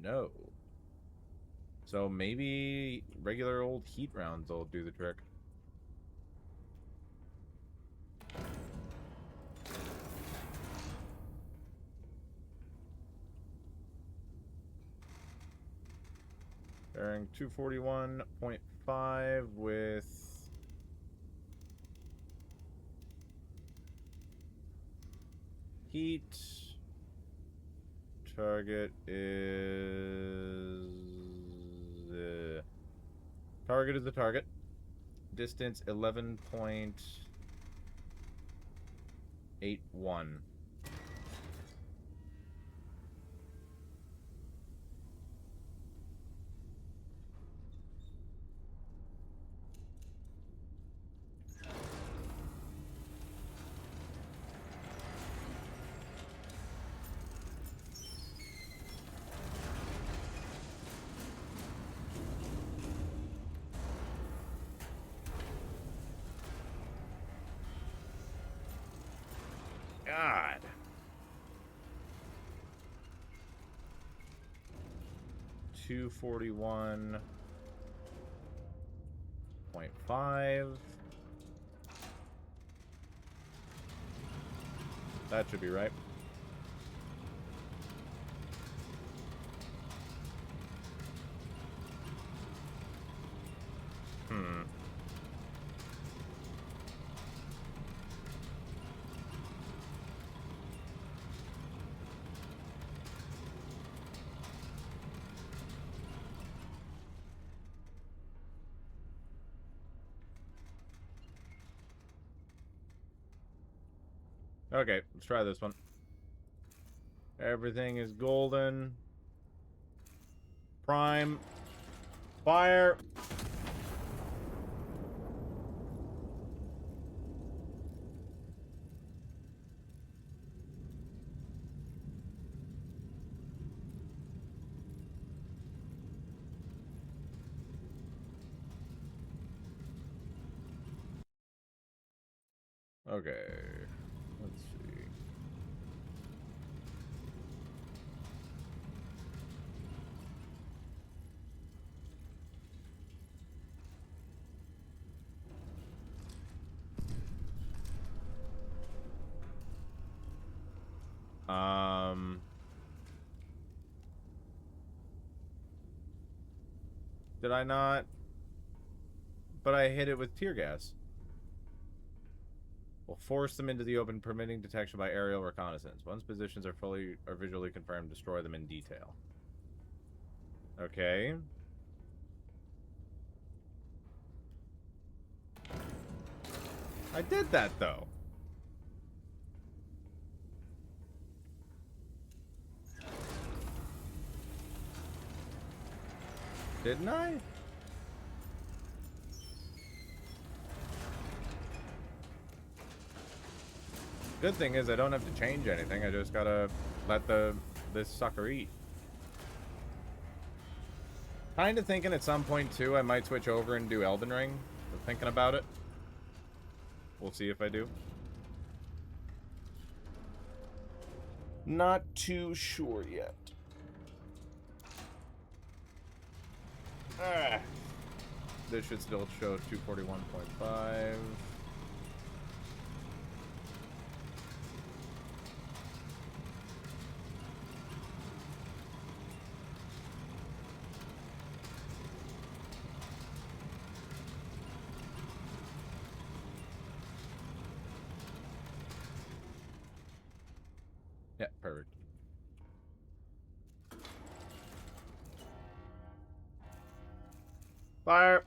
No. So maybe regular old heat rounds will do the trick. Bearing 241.5 with heat. Target is target is the target. Distance 11.81. God. $241.5. That should be right. Okay, let's try this one. Everything is golden. Prime. Fire. Okay. Let's see. Did I not? But I hit it with tear gas. Will force them into the open, permitting detection by aerial reconnaissance. Once positions are visually confirmed, destroy them in detail. Okay. I did that though. Didn't I? Good thing is I don't have to change anything. I just gotta let this sucker eat. Kind of thinking at some point, too, I might switch over and do Elden Ring. I'm thinking about it. We'll see if I do. Not too sure yet. This should still show 241.5. Yeah, perfect. Fire!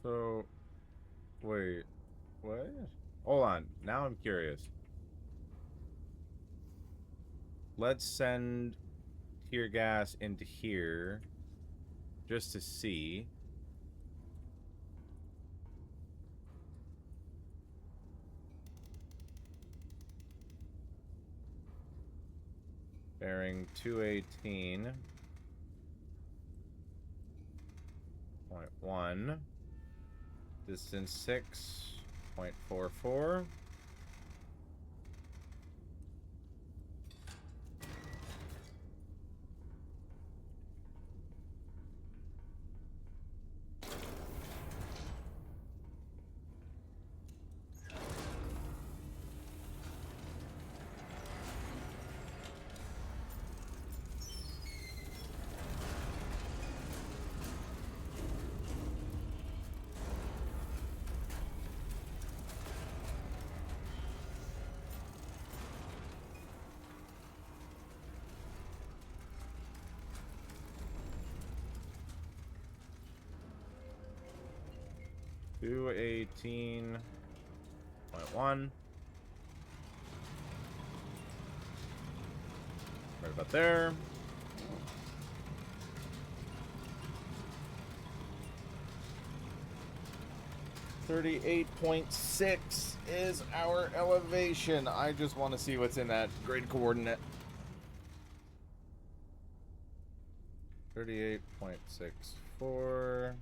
So, wait, what? Hold on, now I'm curious. Let's send tear gas into here, just to see. Bearing 218.1. Distance 6.44. Two 18.1. Right about there. .6 is our elevation. I just want to see what's in that grid coordinate. 38.64.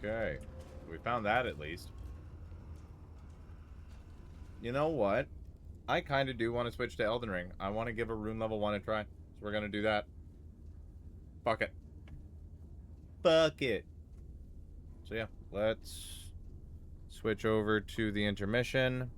Okay. We found that at least. You know what? I kind of do want to switch to Elden Ring. I want to give a rune level 1 a try. So we're going to do that. Fuck it. Fuck it. So yeah, let's switch over to the intermission.